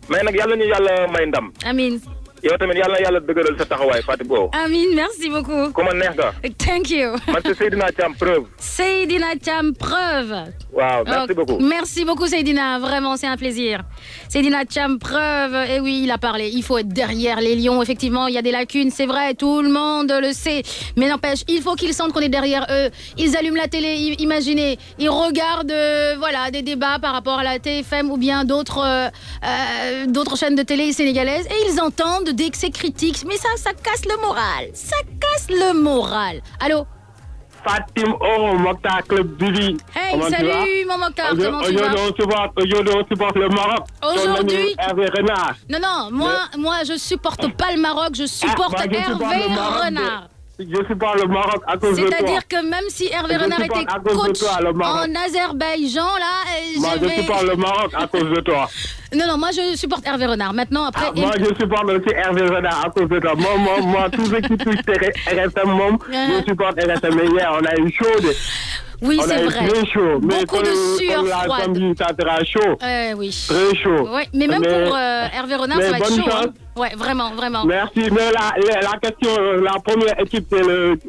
mais nag yàlla ñu yàlla may ndam. amiin. yow tamit yàlla dëgëral sa taxawaay Fatou. amiin merci beaucoup. ku ma neex nga. thank you. man c'est Seydina Thiam preuve. Seydina Thiam preuve. waaw merci beaucoup. Merci beaucoup Seydina, vraiment c'est un plaisir. Seydina Thiam preuve, et oui il a parlé, il faut être derrière les Lions, effectivement il y a des lacunes, c'est vrai, tout le monde le sait, mais n'empêche, il faut qu'ils sentent qu'on est derrière eux, ils allument la télé, imaginez, ils regardent voilà, des débats par rapport à la TFM ou bien d'autres chaînes de télé sénégalaises, et ils entendent dès que c'est critique, mais ça casse le moral, Allô Fatim Mokhtar Club Bibi. Hey, salut mon Mokhtar, comment tu vas? Aujourd'hui, on supporte le Maroc. Aujourd'hui Hervé Renard. Non, moi je supporte pas le Maroc, je supporte Hervé Renard. Je supporte le Maroc à cause de toi. C'est-à-dire que même si Hervé Renard était coach en Azerbaïdjan, là... je supporte le Maroc à cause de toi. Non, moi je supporte Hervé Renard. Maintenant, après... moi je supporte aussi Hervé Renard à cause de toi. Moi tous ceux qui touchent RSM, je supporte RSM. Mais hier, on a eu chaud. Oui, c'est vrai. Très chaud. Beaucoup de sueur froide. Ça sera chaud. Oui. Très chaud. Ouais, mais même pour Hervé Renard, ça va être chaud. Hein. Ouais, vraiment. Merci. Mais la question, la première équipe,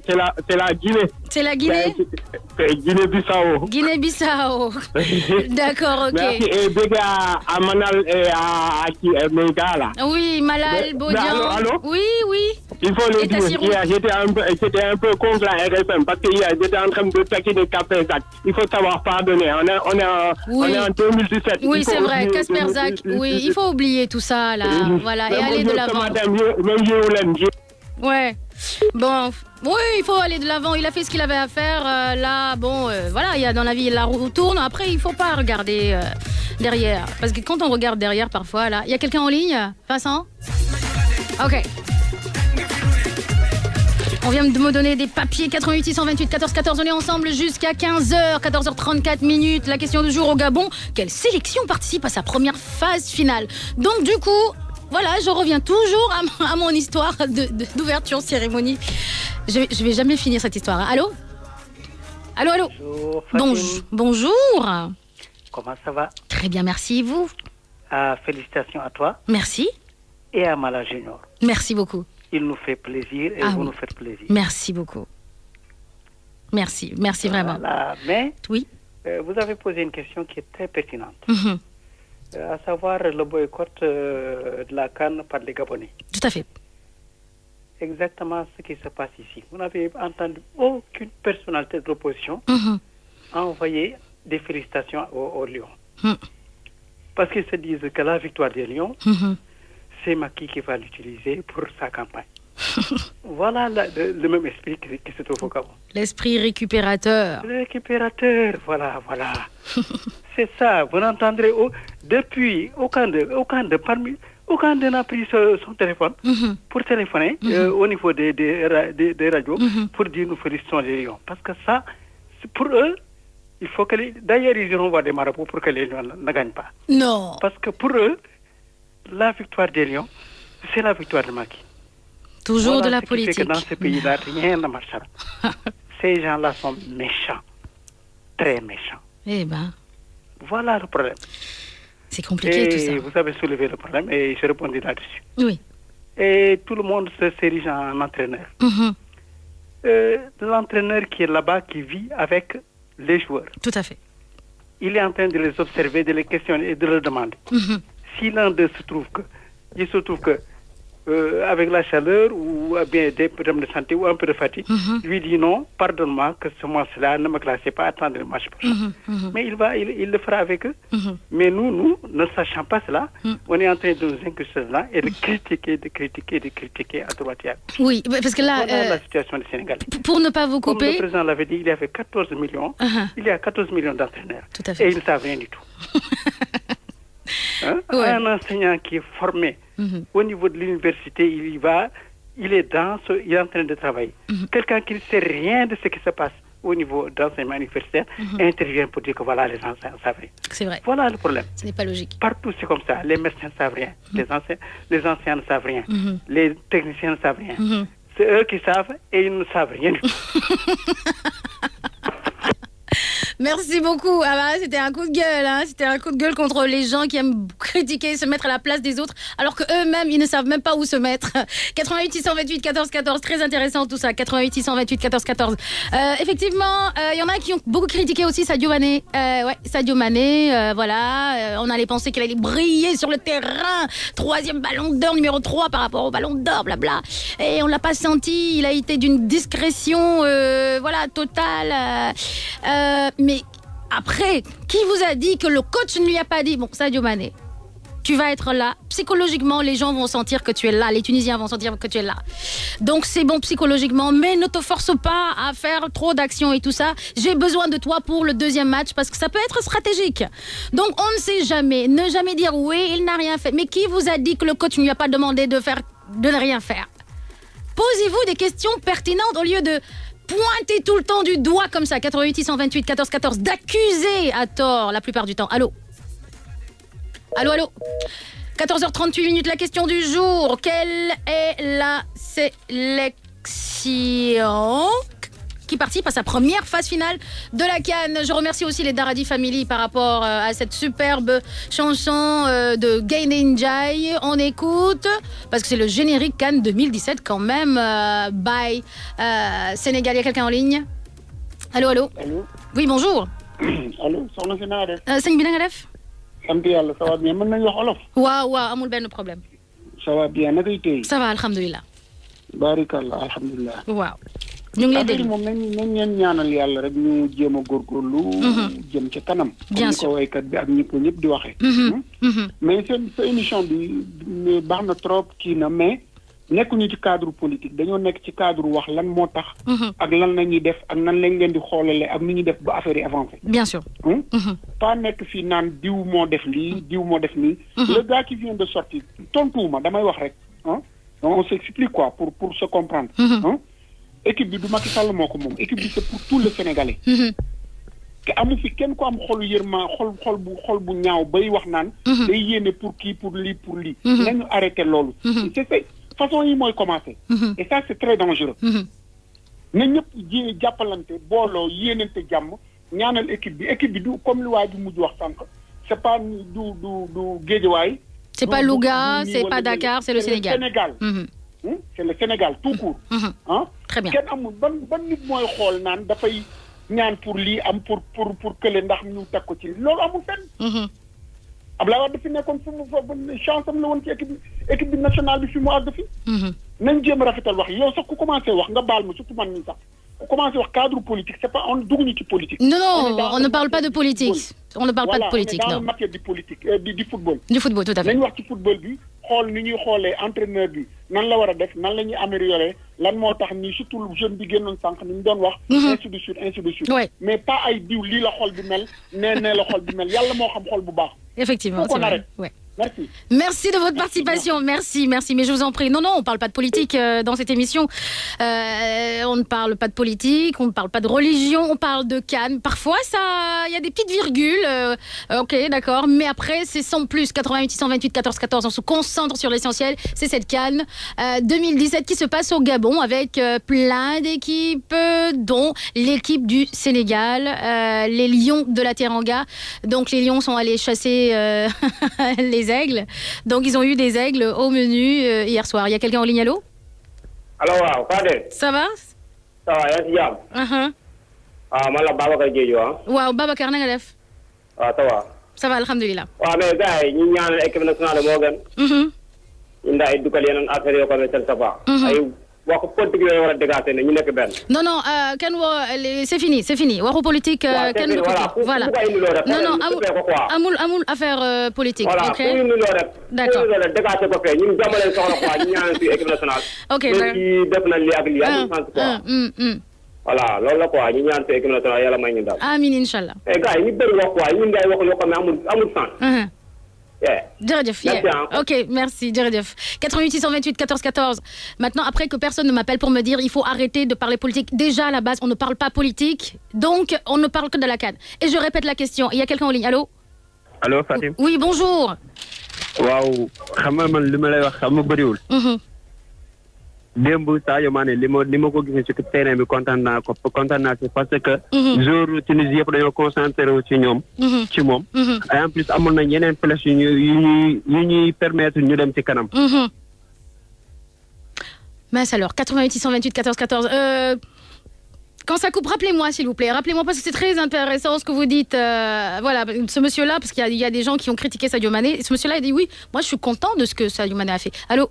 c'est la Guinée. C'est la Guinée? C'est Guinée-Bissau. Guinée-Bissau. D'accord, ok. Merci. Et des gars à Manal et à Mega, là. Oui, Malal, Bodian. Allô? Oui. Il faut le dire. Hier, j'étais un peu contre la RFM parce que hier, j'étais en train de taquiner Casper Zach. Il faut savoir pardonner. On est en 2017. Oui, c'est vrai. Casper Zach. Oui, il faut oublier tout ça, là. Voilà, et aller de l'avant. Ouais. Bon, oui, il faut aller de l'avant. Il a fait ce qu'il avait à faire. Là, bon, voilà, il y a dans la vie, la roue tourne. Après, il faut pas regarder derrière. Parce que quand on regarde derrière, parfois, là, il y a quelqu'un en ligne? Vincent? Ok. On vient de me donner des papiers. 88 628 14 14. On est ensemble jusqu'à 15h, 14h34 minutes. La question du jour au Gabon. Quelle sélection participe à sa première phase finale? Donc, du coup, voilà, je reviens toujours à mon histoire d'ouverture cérémonie. Je vais jamais finir cette histoire. Hein. Allô? Bonjour. Comment ça va? Très bien, merci. Et vous? Félicitations à toi. Merci. Et à Mala Junior. Merci beaucoup. Il nous fait plaisir et vous nous faites plaisir. Merci beaucoup. Merci vraiment. Voilà. Mais oui. Vous avez posé une question qui est très pertinente. À savoir le boycott de la CAN par les Gabonais. Tout à fait. Exactement ce qui se passe ici. Vous n'avez entendu aucune personnalité de l'opposition envoyer des félicitations aux Lions. Parce qu'ils se disent que la victoire des Lions, c'est Macky qui va l'utiliser pour sa campagne. Voilà le même esprit qui se trouve au Gabon. L'esprit récupérateur. Le récupérateur, voilà. C'est ça, vous n'entendrez depuis aucun n'a pris son téléphone pour téléphoner au niveau des radios pour dire nous félicitons les Lions. Parce que ça, pour eux, il faut que d'ailleurs ils iront voir des marabouts pour que les Lions ne gagnent pas. Non. Parce que pour eux, la victoire des Lions, c'est la victoire de Macky. Toujours de la politique. Que dans ce pays-là, rien ne marchera. Ces gens-là sont méchants. Très méchants. Eh ben. Voilà le problème. C'est compliqué tout ça. Vous avez soulevé le problème et je répondis là-dessus. Oui. Et tout le monde se dirige en entraîneur. L'entraîneur qui est là-bas, qui vit avec les joueurs. Tout à fait. Il est en train de les observer, de les questionner et de leur demander. Si l'un d'eux il se trouve que avec la chaleur ou bien des problèmes de santé ou un peu de fatigue, lui dit non, pardonne-moi que ce match-là ne me classez pas, attendre le match prochain. Mais il le fera avec eux. Mais nous, ne sachant pas cela, on est en train de nous incruster là et de critiquer à droite et à gauche. Oui, parce que là... Voilà la situation du Sénégal. Pour ne pas vous couper... Comme le président l'avait dit, il y avait 14 millions. Il y a 14 millions d'entraîneurs. Tout à fait. Et ils ne savent rien du tout. Un enseignant qui est formé au niveau de l'université, il est en train de travailler. Quelqu'un qui ne sait rien de ce qui se passe au niveau d'enseignement universitaire intervient pour dire que voilà, les enseignants savent rien. C'est vrai. Voilà le problème. Ce n'est pas logique. Partout, c'est comme ça. Les médecins ne savent rien. Les enseignants ne savent rien. Les techniciens ne savent rien. C'est eux qui savent et ils ne savent rien du tout. Merci beaucoup. Ah bah, c'était un coup de gueule, hein. C'était un coup de gueule contre les gens qui aiment critiquer, se mettre à la place des autres, alors que eux-mêmes ils ne savent même pas où se mettre. 88 628 14 14, très intéressant tout ça. 88 628 14 14. Effectivement, il y en a qui ont beaucoup critiqué aussi Sadio Mané. Sadio Mané, voilà, on allait penser qu'il allait briller sur le terrain. 3e ballon d'or, numéro 3 par rapport au ballon d'or, blabla. Et on l'a pas senti. Il a été d'une discrétion, voilà, totale. Mais après, qui vous a dit que le coach ne lui a pas dit, bon, Sadio Mané, tu vas être là. Psychologiquement, les gens vont sentir que tu es là. Les Tunisiens vont sentir que tu es là. Donc, c'est bon psychologiquement, mais ne te force pas à faire trop d'actions et tout ça. J'ai besoin de toi pour le 2e match parce que ça peut être stratégique. Donc, on ne sait jamais. Ne jamais dire oui, il n'a rien fait. Mais qui vous a dit que le coach ne lui a pas demandé de ne rien faire? Posez-vous des questions pertinentes au lieu de pointer tout le temps du doigt comme ça. 88 628 14 14, d'accuser à tort la plupart du temps. Allô? 14h38 minutes, la question du jour. Quelle est la sélection qui participe à sa première phase finale de la CAN? Je remercie aussi les Daradi Family par rapport à cette superbe chanson de Gay Ninjai. On écoute, parce que c'est le générique CAN 2017 quand même, by Sénégal. Il y a quelqu'un en ligne? Allô? Allô? Oui, bonjour. Allô, soxna si naa def. Sëñ bi na nga def? sant yàlla, ça va bien. Mën nañu wax olof? waaw, amul benn problème. Ça va bien, nakay tey? Ça va, alhamdulilah. Barakallah, alhamdulilah. waaw. ñu ngi lay déglu moom nañ leen ñaanal yàlla rek ñu jéem a góorgóorlu. jëm ca kanam. bien sûr comme ni ko waykat bi ak ñi ko ñëpp di waxee. mais sa émission bi baax na trop kii na mais nekkuñu ci cadre politique dañoo nekk ci cadre wax lan moo tax. ak lan la ñuy def ak nan lañ leen di xoolale ak ni ñuy def ba affaire yi avancé. bien sûr. pas nekk fii naan diw moo def lii diw moo def nii. le gars qui vient de sortir tontuwuma damay wax rek on s'explique quoi pour se comprendre. équipe bi du Macky Sall moo ko moom équipe bi c'est pour tout le Sénégalais. te amu fi kenn ko am xolu yërma xol bu ñaaw bay wax naan. day yéene pour kii pour lii. nañu arrêté loolu. c'est façon yi mooy commencer. et ça c'est très dangereux. na ñëpp jàppalante booloo yéenante jàmm ñaanal équipe bi du comme li waa ji mujj wax sànq c'est pas du Guédiawaye. c'est pas Louga, c'est pas Dakar, c'est le Sénégal. C'est le Sénégal tout court. Très bien. kenn amul ban nit mooy xool naan dafay ñaan pour lii am pour kële ndax ñu teg ko ci loolu amul fenn. Abdoulaye Wade fi nekkoon fu mu chance am la woon ci équipe bi nationale bi fi mu àgg fi. nañ jéem a rafetal wax yow sax ku commencé wax nga baal ma surtout man nii sax ku commencé wax cadre politique c'est pas on dugguñu ci politique. non on ne parle pas de politique. On ne parle pas de politique, non. non. On est dans la matière du politique, du football. Du football, tout à fait. Nañ wax ci football bi xool ni ñuy xoolee entraîneur bi nan la war a def nan la ñuy améliorer lan moo tax ni surtout jeune bi génnoon sànq ni ñu doon wax. ainsi de suite. Ouais. Mais pas ay diw lii la xol bi mel nee la xol bi mel yàlla moo xam xol bu baax. Effectivement, c'est vrai. Ouais. Merci. Merci de votre participation. Merci. Mais je vous en prie. Non, on ne parle pas de politique dans cette émission. On ne parle pas de politique, on ne parle pas de religion, on parle de CAN. Parfois, il y a des petites virgules. Ok, d'accord. Mais après, c'est sans plus. 88 628 14 14. On se concentre sur l'essentiel. C'est cette CAN 2017 qui se passe au Gabon avec plein d'équipes, dont l'équipe du Sénégal, les Lions de la Teranga. Donc, les Lions sont allés chasser les aigles. Donc, ils ont eu des aigles au menu hier soir. Il y a quelqu'un en ligne, allô? Allô, waaw, Fadel. Ça va? Ça va, yaa ngi ci jàmm. Man la Babacar Diédhiou. Waaw, Babacar, na nga def? Ça va. Ça va, alhamdulilah. Waaw, mais gars yi ñu ñaanal équipe nationale moo gën. inda ay dugal yeneen affaire yoo xam ne seen safa ay waxu politique yooyu war a dégager ne ñu nekk benn. non kenn c'est fini waxu politique kenn du ko voilà non amul affaire politique. voilà ok pour ñu loo rek. d'accord pour ñu loo rek dégager ko fee ñun jàmm leen soxla quoi ñu ñaan ci équipe nationale. ok léegi def na lii ak lii amul sens quoi. voilà loolu la quoi ñu ñaan ci équipe nationale yàlla may ñu daal. amiin inchallah. gars yi ñu bëri wax quoi ñun ngay wax yoo xam ne amul sens. Jërëjëf, ok, merci, Jërëjëf. 88 628 14 14. Maintenant, après que personne ne m'appelle pour me dire il faut arrêter de parler politique. Déjà, à la base, on ne parle pas politique, donc on ne parle que de la CAN. Et je répète la question. Il y a quelqu'un en ligne. Allô? Allô, Fatim? Oui, bonjour. Waaw, xam nga man li ma lay wax xam nga bëriwul. démb Sadio Mané li ma ko gisee ci terrain bi kontaan naa ci parce que jour Tunisie yëpp dañoo concentré wu ci ñoom ci moom et en plus amoon nañ yeneen flèches yu ñuy permettre ñu dem ci kanam. Mais alors 88 628 14 14 quand ça coupe, rappelez-moi s'il vous plaît. Rappelez-moi parce que c'est très intéressant ce que vous dites. Voilà, ce monsieur-là, parce qu'il y a des gens qui ont critiqué Sadio Mané. Et ce monsieur-là, il dit oui, moi je suis content de ce que Sadio Mané a fait. Allô?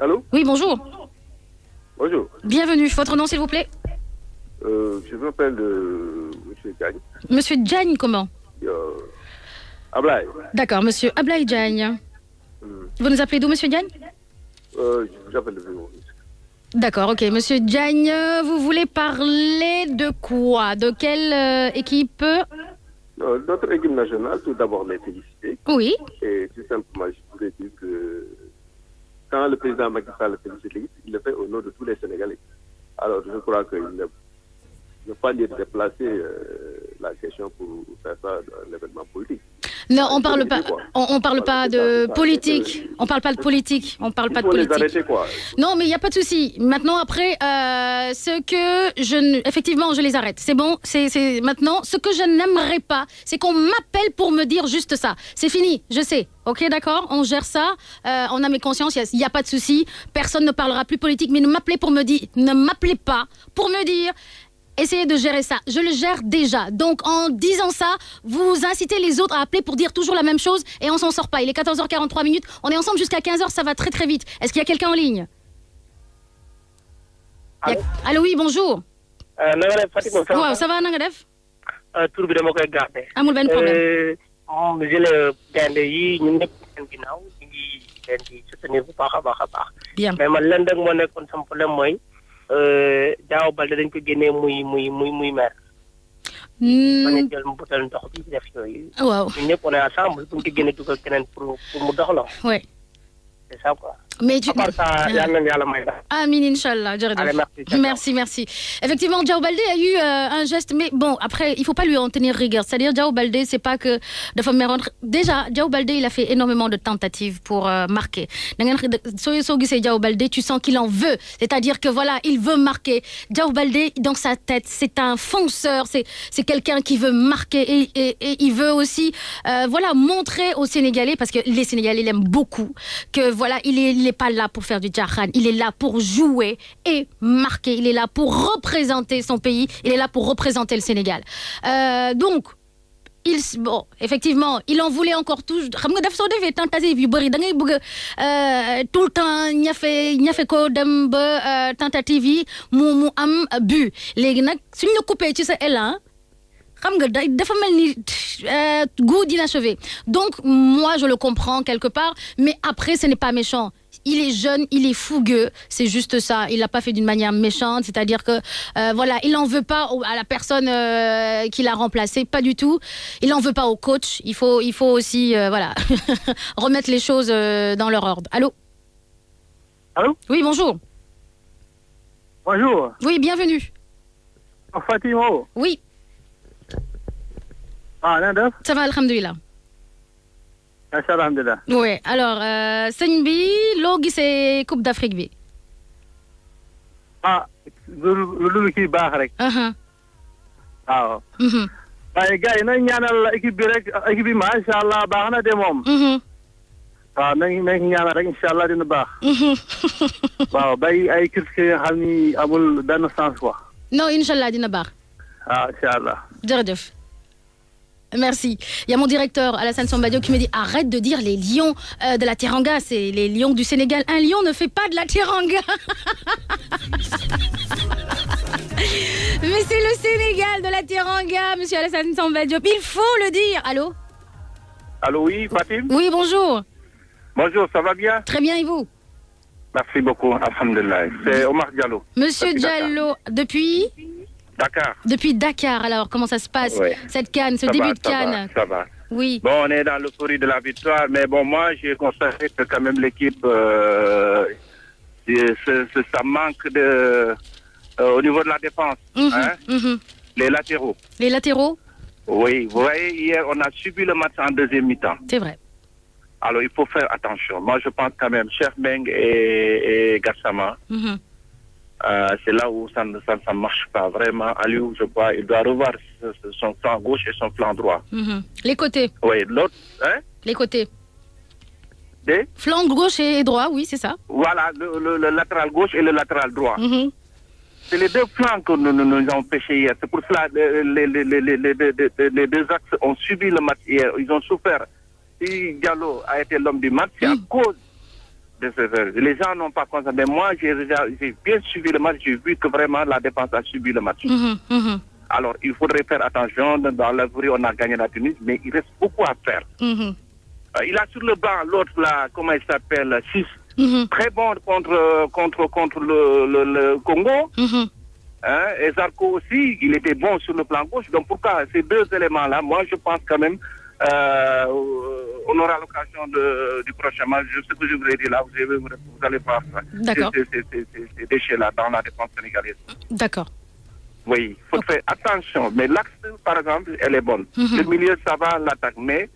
Allô? Oui, bonjour. Bonjour. Bienvenue. Votre nom, s'il vous plaît? Je m'appelle Monsieur Diagne. Monsieur Diagne, comment? Ablaye. D'accord, Monsieur Ablaye Diagne. Vous nous appelez d'où, Monsieur Diagne? Je vous appelle de Vivo. D'accord, ok. Monsieur Diagne, vous voulez parler de quoi? De quelle équipe? Notre équipe nationale, tout d'abord, les féliciter. Oui. Et tout simplement, je voudrais dire que quand le président Macky Sall félicite l'équipe, il le fait au nom de tous les Sénégalais. Alors, je crois qu'il ne pas lieu de déplacer la question pour faire ça dans l'événement politique. Non, on parle pas. On parle pas de politique. On parle pas de politique. On parle pas de politique. Les arrêter, quoi. Non, mais il y a pas de souci. Maintenant, après, ce que effectivement, je les arrête. C'est bon. C'est maintenant. Ce que je n'aimerais pas, c'est qu'on m'appelle pour me dire juste ça. C'est fini. Je sais. Ok, d'accord. On gère ça. On a mes consciences. Il y a pas de souci. Personne ne parlera plus politique. Mais ne m'appelez pas pour me dire. Essayez de gérer ça. Je le gère déjà. Donc, en disant ça, vous incitez les autres à appeler pour dire toujours la même chose et on s'en sort pas. Il est 14h43 minutes. On est ensemble jusqu'à 15h. Ça va très, très vite. Est-ce qu'il y a quelqu'un en ligne? Allô, oui, bonjour. Wow, ça va, Nangadef? Tour bi dama koy garder. Amul ben problème. On jël gaynde yi ñun ñëpp seen ginnaaw ñu ngi leen di soutenir bu baax a baax. Bien. Mais man leen rek moo nekkoon sama problème mooy Diao Baldé dañ ko génnee muy maire. bañ a jël mu butal ndox bi def yooyu. waaw ñun ñëpp on est ensemble bu ñu ko génnee dugal keneen pour mu doxaloo. oui. c'est ça quoi. Mais tu... Amin, Inch'Allah. Merci. Effectivement, Diao Baldé a eu un geste, mais bon, après, il ne faut pas lui en tenir rigueur. C'est-à-dire, Diao Baldé, c'est pas que... Déjà, Diao Baldé, il a fait énormément de tentatives pour marquer. Diao Baldé, tu sens qu'il en veut. C'est-à-dire que voilà, il veut marquer. Diao Baldé, dans sa tête, c'est un fonceur, c'est quelqu'un qui veut marquer et il veut aussi montrer aux Sénégalais, parce que les Sénégalais l'aiment beaucoup, que voilà, il n'est pas là pour faire du djahran, il est là pour jouer et marquer, il est là pour représenter son pays, il est là pour représenter le Sénégal. Donc, effectivement, il en voulait encore tout. Xam nga daf soo defee tentative yu bari da ngay bëgg tout le temps ñafe ko dem ba tentative yi mu am but. Léegi nag suñ la coupé ci sa élan, xam nga dafa mel ni goût d'inachevé. Donc moi je le comprends quelque part, mais après ce n'est pas méchant. Il est jeune, il est fougueux, c'est juste ça. Il l'a pas fait d'une manière méchante, c'est-à-dire que il en veut pas à la personne qui l'a remplacé, pas du tout. Il en veut pas au coach. Il faut aussi remettre les choses dans leur ordre. Allô? Allô? Oui, bonjour. Bonjour. Oui, bienvenue. Fatimo. Oui. Nandef? Ça va, alhamdoulilah. Alhamdulillah. Oui, alors, sëñ bi loo gisee Coupe d'Afrique bi. lu kii baax rek. waaw. waaye gars yi nañ ñaanal équipe bi rek équipe bi macha allah baax na de moom. waaw nañ ñaanal rek incha allah dina baax. waaw bay ay critiques yoo xam ni amul benn sens quoi. non incha allah dina baax. waaw incha allah. jërëjëf. Merci. Il y a mon directeur Alassane Sambadio qui me dit arrête de dire les lions de la Teranga, c'est les lions du Sénégal. Un lion ne fait pas de la Teranga. Mais c'est le Sénégal de la Teranga, monsieur Alassane Sambadio. Il faut le dire. Allô? Allô, oui, Fatim? Oui, bonjour. Bonjour, ça va bien? Très bien, et vous? Merci beaucoup, alhamdulillah. C'est Omar Diallo. Monsieur Diallo, depuis Dakar. Depuis Dakar, alors comment ça se passe, cette CAN, ce début de CAN? Ça va. Oui. Bon, on est dans l'euphorie de la victoire, mais bon, moi, j'ai constaté que quand même l'équipe, ça manque au niveau de la défense. Les latéraux. Les latéraux? Oui, vous voyez, hier, on a subi le match en deuxième mi-temps. C'est vrai. Alors, il faut faire attention. Moi, je pense quand même, Cheikh Meng et Gassama, c'est là où ça ne marche pas vraiment. Aliou, je crois, il doit revoir son flanc gauche et son flanc droit. Les côtés. Oui, l'autre, hein? Les côtés. Des? Flanc gauche et droit, oui, c'est ça. Voilà, le latéral gauche et le latéral droit. C'est les deux flancs que nous avons pêché hier. C'est pour cela que les deux axes ont subi le match hier. Ils ont souffert. Si Diallo a été l'homme du match, c'est à cause de ce fait. Les gens n'ont pas conscience. Mais moi, j'ai bien suivi le match. J'ai vu que vraiment la défense a subi le match. Alors, il faudrait faire attention. Dans l'avenir, on a gagné la Tunisie, mais il reste beaucoup à faire. Il a sur le banc l'autre, là, comment il s'appelle, 6. Très bon contre le Congo. Et Zarco aussi, il était bon sur le plan gauche. Donc, pourquoi ces deux éléments-là, moi, je pense quand même on aura l'occasion du prochain match. Ce que je vous ai dit là, vous allez voir ça. D'accord. Ces déchets-là dans la défense sénégalaise. D'accord. Oui, il faut faire attention. Mais l'axe, par exemple, elle est bonne. Le milieu, ça va, l'attaque. Mais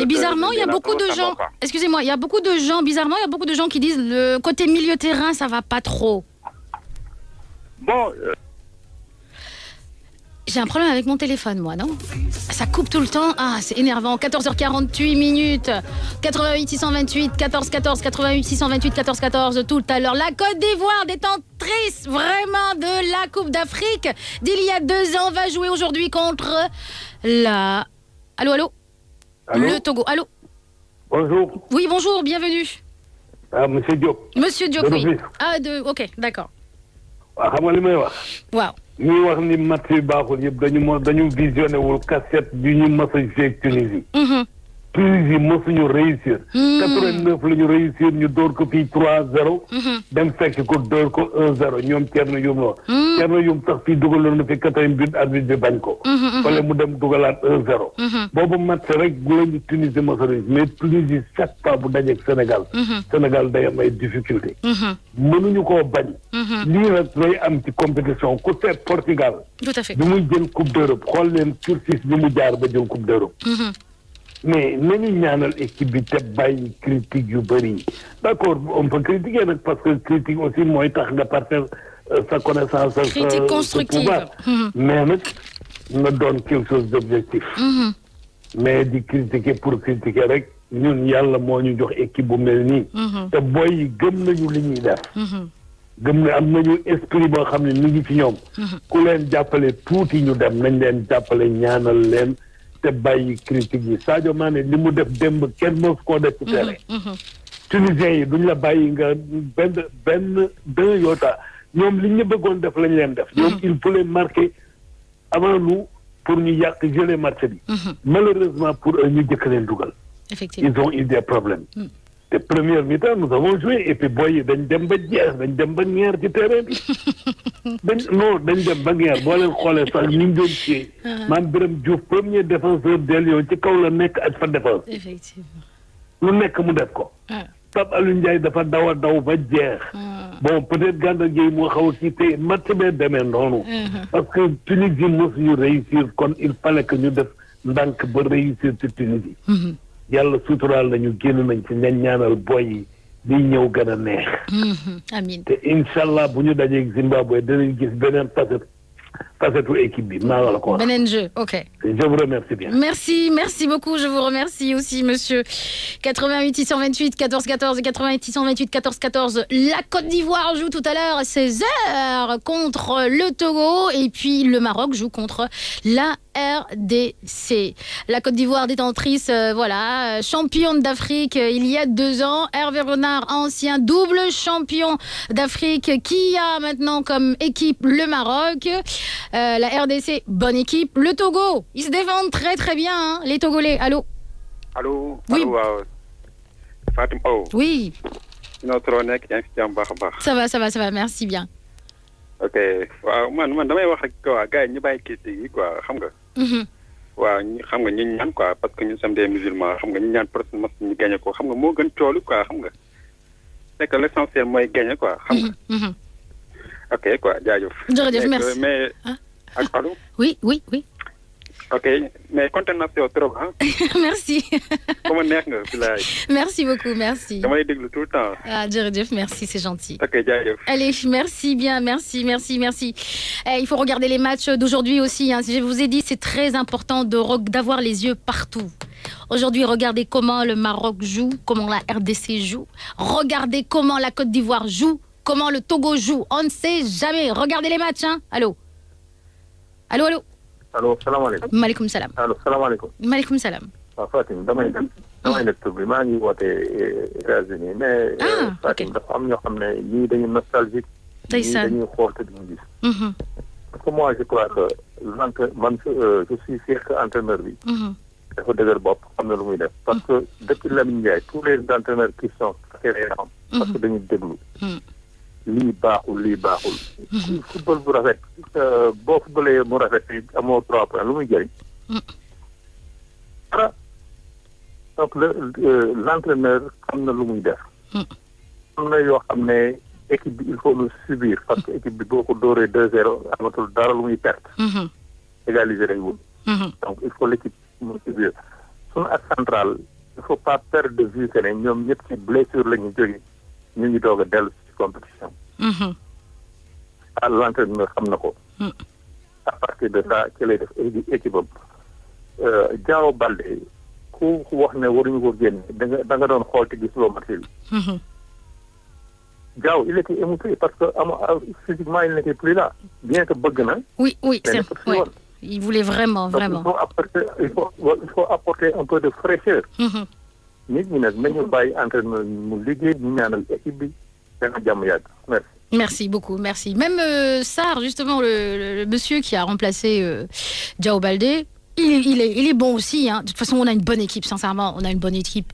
bizarrement, il y a beaucoup de gens. Excusez-moi, il y a beaucoup de gens. Bizarrement, il y a beaucoup de gens qui disent le côté milieu terrain, ça va pas trop. Bon. J'ai un problème avec mon téléphone, moi, non? Ça coupe tout le temps. Ah, c'est énervant. 14h48 minutes. 88 628 14 14. 88 628 14 14 tout à l'heure. La Côte d'Ivoire, détentrice vraiment de la Coupe d'Afrique d'il y a 2 ans, va jouer aujourd'hui contre la... Allô? Le Togo. Allô? Bonjour. Oui, bonjour, bienvenue. Monsieur Diop. Monsieur Diop, oui. Ok, d'accord. Xam nga li may wax. Waaw. ñuy wax ni match yi baaxul yëpp dañu visionné wul cassette bi ñu mës a joué Tunisie. Tunisie mësuñu réussir. 89 la ñu réussir ñu door ko fii 3-0. dem fekk ko door ko 1-0 ñoom Thierno Youm la. Thierno Youm tax fii dugaloon na fi 4e but arbitre bi bañ ko. fale mu dem dugalaat 1-0. boobu match rek la ñu Tunisie mës a réussir mais Tunisie chaque fois bu dajeeg Sénégal. Sénégal day am ay difficulté. mënuñu koo bañ. lii nag lay am ci compétition ku seet Portugal. Tout à fait. bi muy jël coupe d'Europe xool leen cursus bi mu jaar ba jël coupe d'Europe. mais nañu ñaanal équipe bi te bàyyi critique yu bëri d'accord on peut critiquer nag parce que critique aussi mooy tax nga parfaire sa connaissance critique constructive mais nag na doon quelque chose d'objectif mais di critiquer pour critiquer rek ñun yàlla moo ñu jox équipe bu mel nii te boy yi gëm nañu li ñuy def gëm ne am nañu esprit boo xam ne ñu ngi ci ñoom ku leen jàppale tuuti ñu dem nañ leen jàppale ñaanal leen te bàyyi critique yi Sadio Mané li mu def démb kenn moo koo def ci terrain tunisiens yi duñ la bàyyi nga benn yoota ñoom li ñu bëggoon def lañ leen def ñoom il faut les marquer avant nous pour ñu yàq gelé match bi malheureusement pour eux ñu jëkk leen dugal ils ont eu des problèmes te première mi-temps nous avons joué et puis boy yi dañ dem ba jeex dañ dem ba ñeer ci terrain bi dañ dem ba ñeer boo leen xoolee sax ñu ngi doon ci man Birame Diouf premier défenseur del yow ci kaw la nekk ak fa défense effectivement lu nekk mu def ko Pape Alioune Ndiaye dafa daw a daw ba jeex bon peut-être Gana Gueye moo xaw a kii te match bee demee noonu parce que Tunisie mosuñu réussir kon il fallait que ñu def ndànk ba réussir ci Tunisie yàlla suturaal nañu génn nañ ci ñan ñaanal boy yi di ñëw gën a neex amiin te incha allah bu ñu dajeeg Zimbabwe dinañ gis beneen facette facette équipe bi maa la ko wax. beneen jeu, ok. Je vous remercie bien. Merci beaucoup. Je vous remercie aussi, monsieur. 88 628 14 14 et 88 628 14 14. La Côte d'Ivoire joue tout à l'heure à 16h contre le Togo et puis le Maroc joue contre la RDC. La Côte d'Ivoire détentrice, championne d'Afrique il y a 2 ans. Hervé Renard, ancien double champion d'Afrique, qui a maintenant comme équipe le Maroc. La RDC, bonne équipe. Le Togo, ils se défendent très très bien, hein, les Togolais. Allô? Oui. Fatim. Oui. Ça va, merci bien. Ok, man damay wax ak quoi gars yi ñu bàyyi kii yi quoi xam nga. waaw xam nga ñu ñaan quoi parce que ñun sommes des musulmans xam nga ñu ñaan prochaine match ñu gagné ko xam nga moo gën coolu quoi xam nga. c'est que l'essentiel mooy gagné quoi xam nga. Ok quoi jaajëf. jërëjëf merci mais ak allo. Oui. Ok, mais kontaan naa si yow trop hein. Merci. Comment neex nga bilaay. Merci beaucoup, merci. Dama lay déglu tout le temps. Ah, jërëjëf, merci, c'est gentil. Ok, jaajëf. Allez, merci bien, merci. Il faut regarder les matchs d'aujourd'hui aussi, hein. Je vous ai dit, c'est très important d'avoir les yeux partout. Aujourd'hui, regardez comment le Maroc joue, comment la RDC joue. Regardez comment la Côte d'Ivoire joue, comment le Togo joue. On ne sait jamais. Regardez les matchs, hein. Allô. Allo, salaamaaleykum. Maaleykum salaam. Allo, salaamaaleykum. Maaleykum salaam. waaw Fatim damay def tur bi maa ngi wootee États-Unis mais. Fatim dafa am ñoo xam ne ñii dañu nostalgique. ndeysaan ñii dañuy xool te duñu gis. parce que moi je crois que je suis fier que entraîneur bi. dafa dëgër bopp xam na lu muy def. parce que depuis Lamine Ndiaye tous les entraîneurs qui sont parce que dañuy déglu. lii baaxul. football bu rafet boo footballee mu rafet amoo 3 points lu muy jëriñ. voilà donc l'entraîneur xam na lu muy def. am na yoo xam ne équipe bi il faut le subir parce que équipe bi boo ko dóoree 2-0 amatul dara lu muy perte. égaliser rek wul. donc il faut l'équipe mu subir sunu ak central il faut pas perdre de vue que ne ñoom ñëpp ci blessure la ñu jóge ñu ngi doog a dellu ci compétition. L'entraîneur xam na ko. à partir de ça ci lay def équipe am. Diao Baldé ku wax ne waruñu ko génne da nga doon xool te gisuloo match bi. Diao il était émoussé parce que physiquement il n'était plus là bien que bëgg na. Oui c'est vrai. Il voulait vraiment. Il faut apporter un peu de fraîcheur. nit ñi nag nañu bàyyi entraîneur mu liggéey ñu ñaanal équipe bi dana jàmm yàgg merci. Merci beaucoup, merci. Même Sarr, justement, le monsieur qui a remplacé Diao Baldé, il est bon aussi, hein. De toute façon, on a une bonne équipe, sincèrement. On a une bonne équipe,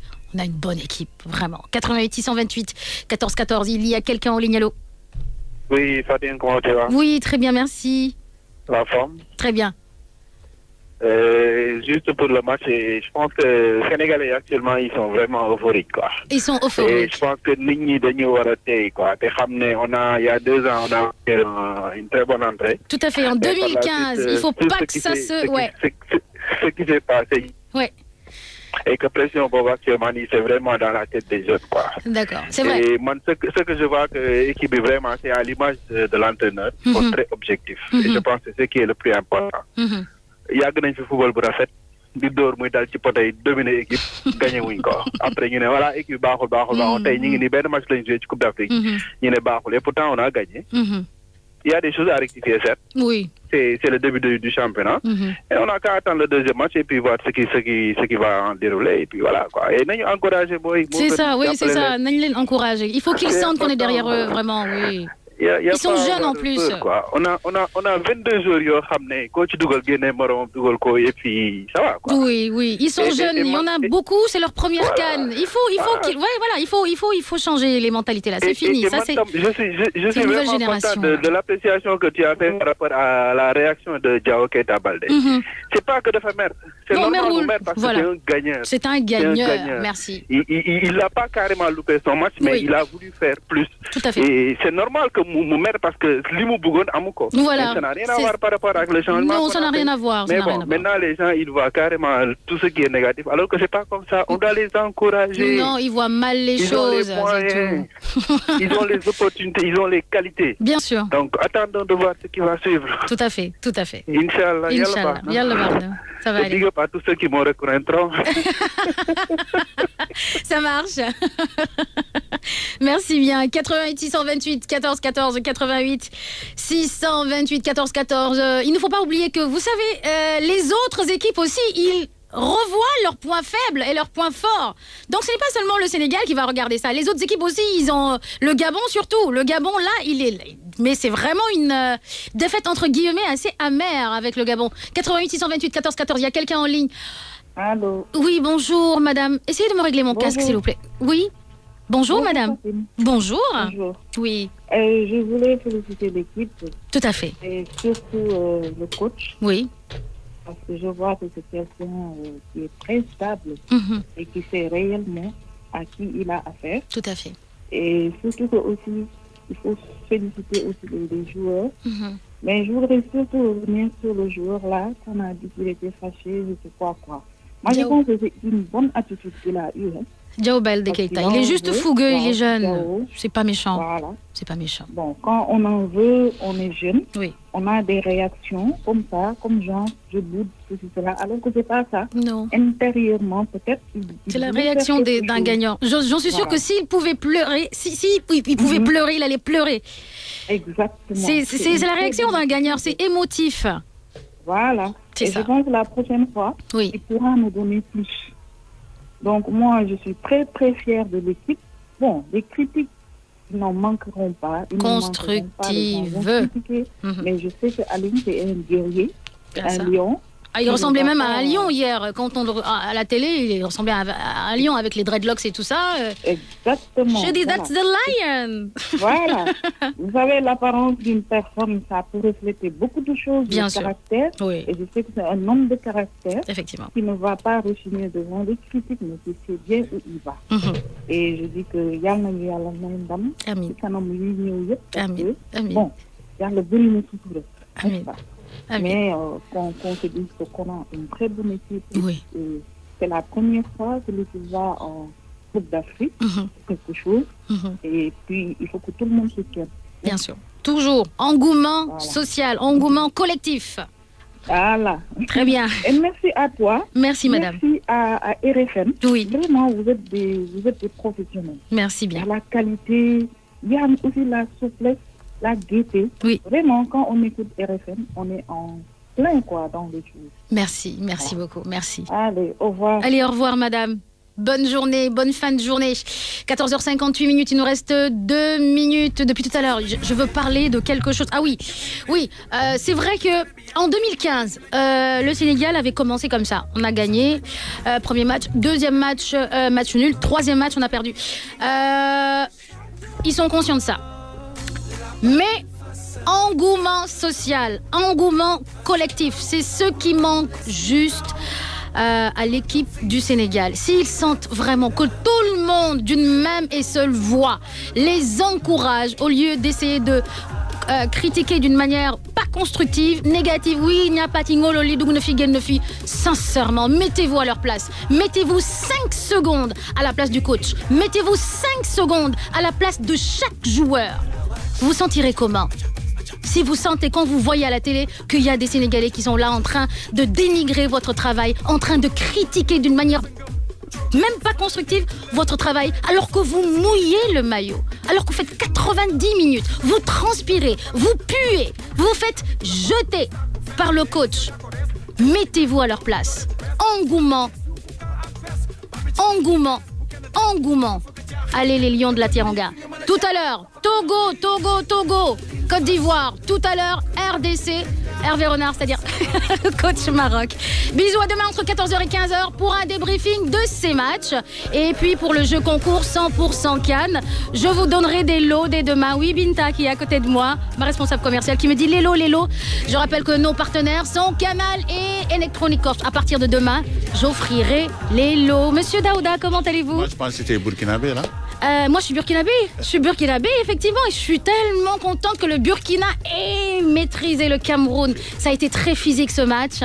vraiment. 88 628 14 14, il y a quelqu'un en ligne, allô? Oui, Fatim, comment tu vas? Oui, très bien, merci. La forme? Très bien. Juste pour le match, je pense que les Sénégalais actuellement ils sont vraiment euphoriques quoi. Ils sont euphoriques. Et je pense que nit ñi dañu war a tey quoi te xam ne il y a 2 ans on a fait une très bonne entrée. Tout à fait, en 2015. Il faut pas que ça se... Ce qui s'est passé. Ouais. Et que pression boobu actuellement c'est vraiment dans la tête des jeunes quoi. D'accord, c'est vrai. Et moi, ce que je vois que l'équipe est vraiment c'est à l'image de l'entraîneur. Ils sont très objectifs. Et je pense que c'est ce qui est le plus important. yàgg nañ fi football bu rafet di dóor muy dal ci poto yi dominer équipe gagné wuñ ko après ñu ne voilà équipe baaxul tey ñu ngi nii benn match lañ joué ci Coupe d'Afrique ñu ne baaxul et pourtant on a gagné. Il y a des choses à rectifier, certes. Oui. C'est le début du championnat. Et on a qu'à attendre le deuxième match et puis voir ce qui va en dérouler. Et puis voilà, quoi. Et nous encourager, boy. C'est ça, oui, c'est ça. Nous les encourager. Il faut qu'ils sentent qu'on est derrière eux, vraiment, oui. Ils sont jeunes en plus. Quoi. On a 22 jours, yo, xamné, coach dougal guéné morom dougal ko et puis ça va quoi. Oui, ils sont jeunes, il y en a beaucoup, c'est leur première CAN. Il faut changer les mentalités là, c'est fini, ça c'est je suis vraiment content de l'appréciation que tu as fait par rapport à la réaction de Diao Keita Baldé. C'est pas que de faire merde, c'est normal de merde parce que c'est un gagnant. C'est un gagneur, merci. Il n'a pas carrément loupé son match mais il a voulu faire plus. Tout à fait. Et c'est normal que mu mer parce que li mu bëggoon amu ko. Voilà. Ça n'a rien à voir par rapport avec le changement. Non, ça n'a rien à voir. Mais bon, maintenant les gens ils voient carrément tout ce qui est négatif, alors que c'est pas comme ça. On doit les encourager. Non, ils voient mal les choses. Ils ont les moyens, ils ont les opportunités, ils ont les qualités. Bien sûr. Donc attendons de voir ce qui va suivre. Tout à fait, tout à fait. Inch'Allah. Yallah, ça va aller. Big up à tous ceux qui m'ont reconnaîtront. Ça marche. Merci bien. 88 628 14 14 88 628 14 14. Il ne faut pas oublier que, vous savez, les autres équipes aussi, ils revoient leurs points faibles et leurs points forts. Donc ce n'est pas seulement le Sénégal qui va regarder ça. Les autres équipes aussi, ils ont le Gabon surtout. Le Gabon là, mais c'est vraiment une défaite entre guillemets assez amère avec le Gabon. 88 628 14 14. Il y a quelqu'un en ligne. Allô. Oui, bonjour madame. Essayez de me régler mon casque s'il vous plaît. Oui. Bonjour madame. Bonjour. Bonjour. Oui. Je voulais féliciter l'équipe. Tout à fait. Et surtout le coach. Oui. Parce que je vois que c'est quelqu'un qui est très stable et qui sait réellement à qui il a affaire. Tout à fait. Et surtout que aussi, il faut féliciter aussi les joueurs. Mais je voudrais surtout revenir sur le joueur là, qu'on a dit qu'il était fâché, je sais quoi. Moi, je pense que c'est une bonne attitude qu'il a eue. Diao Baldé Keita, il est juste fougueux, il est jeune. C'est pas méchant. Voilà. C'est pas méchant. Bon, quand on en veut, on est jeune. Oui. On a des réactions comme ça, comme genre, je boude, ceci, cela, alors que c'est pas ça. Non. Intérieurement, peut-être. C'est la réaction d'un gagnant. J'en suis sûre que s'il pouvait pleurer, il pouvait pleurer, il allait pleurer. Exactement. C'est la réaction d'un gagnant, c'est émotif. Voilà. C'est ça. Je pense que la prochaine fois, il pourra nous donner plus. Donc moi, je suis très très fière de l'équipe. Bon, les critiques n'en manqueront pas. Constructives. Mais je sais que Aline, c'est un guerrier, un lion. Ah, il ressemblait même à un lion hier. Quand à la télé, il ressemblait à un lion avec les dreadlocks et tout ça. Exactement. Je dis, that's the lion. Voilà. Vous avez l'apparence d'une personne, ça peut refléter beaucoup de choses. Bien de sûr. Caractère. Oui. Et je sais que c'est un homme de caractère. Effectivement. Qui ne va pas rechigner devant les critiques, mais qui sait bien où il va. Et je dis que yalla nañu yalla may ndam. Amiin. Ci kanam yi ñëw yëpp. Amiin. Amiin. Bon, yalla bëri na sutura. Amiin. Mais qu'on se dise qu'on a une très bonne équipe. Oui. C'est la première fois que l'équipe va en Coupe d'Afrique, quelque chose. Et puis, il faut que tout le monde se tienne. Bien sûr. Toujours. Engouement social, engouement collectif. Voilà. Très bien. Et merci à toi. Merci, madame. Merci à RFM. Oui. Vraiment, vous êtes des professionnels. Merci bien. Il y a la qualité, il y a aussi la souplesse, la gaieté. Oui. Vraiment, quand on écoute RFM, on est en plein dans les choses. Merci beaucoup. Merci. Allez, au revoir. Allez, au revoir, madame. Bonne journée, bonne fin de journée. 14h58 minutes, il nous reste 2 minutes depuis tout à l'heure. Je veux parler de quelque chose. Ah oui, c'est vrai que en 2015, le Sénégal avait commencé comme ça. On a gagné, premier match, deuxième match, match nul, troisième match, on a perdu. Ils sont conscients de ça. Mais engouement social, engouement collectif, c'est ce qui manque juste à l'équipe du Sénégal. S'ils sentent vraiment que tout le monde, d'une même et seule voix, les encourage au lieu d'essayer de critiquer d'une manière pas constructive, négative, oui, il n'y a pas tingolo, sincèrement, mettez-vous à leur place. Mettez-vous 5 secondes à la place du coach. Mettez-vous 5 secondes à la place de chaque joueur. Vous vous sentirez comment ? Si vous sentez, quand vous voyez à la télé, qu'il y a des Sénégalais qui sont là en train de dénigrer votre travail, en train de critiquer d'une manière même pas constructive votre travail, alors que vous mouillez le maillot, alors que vous faites 90 minutes, vous transpirez, vous puez, vous vous faites jeter par le coach. Mettez-vous à leur place. Engouement. Engouement. Engouement. Allez les Lions de la Teranga. Tout à l'heure, Togo, Côte d'Ivoire. Tout à l'heure, RDC, Hervé Renard, c'est-à-dire coach Maroc. Bisous, à demain entre 14h et 15h pour un débriefing de ces matchs. Et puis pour le jeu concours 100% Cannes, je vous donnerai des lots dès demain. Oui, Binta qui est à côté de moi, ma responsable commerciale, qui me dit les lots. Je rappelle que nos partenaires sont Canal et Electronic Corp. À partir de demain, j'offrirai les lots. Monsieur Daouda, comment allez-vous ? Moi, je pense que c'était burkinabé, là. Moi, je suis burkinabé. Je suis burkinabé, effectivement. Et je suis tellement contente que le Burkina ait maîtrisé le Cameroun. Ça a été très physique, ce match.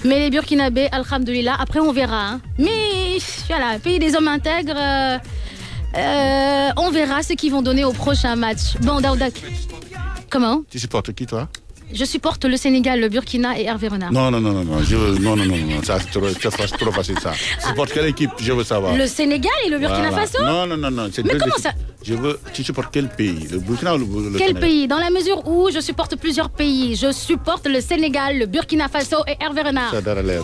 Mais les Burkinabés, alhamdoulilah, après, on verra. Hein. Mais voilà, pays des hommes intègres, on verra ce qu'ils vont donner au prochain match. Bon, Daoudak. Comment? Tu supportes qui, toi? Je supporte le Sénégal, le Burkina et Hervé Renard. Non. Ça, c'est trop facile, ça. Tu supportes quelle équipe? Je veux savoir. Le Sénégal et le Burkina Faso? Non. Mais comment ça? Tu supportes quel pays? Le Burkina ou le Quel Sénégal? pays? Dans la mesure où je supporte plusieurs pays. Je supporte le Sénégal, le Burkina Faso et Hervé Renard. Ça a l'air.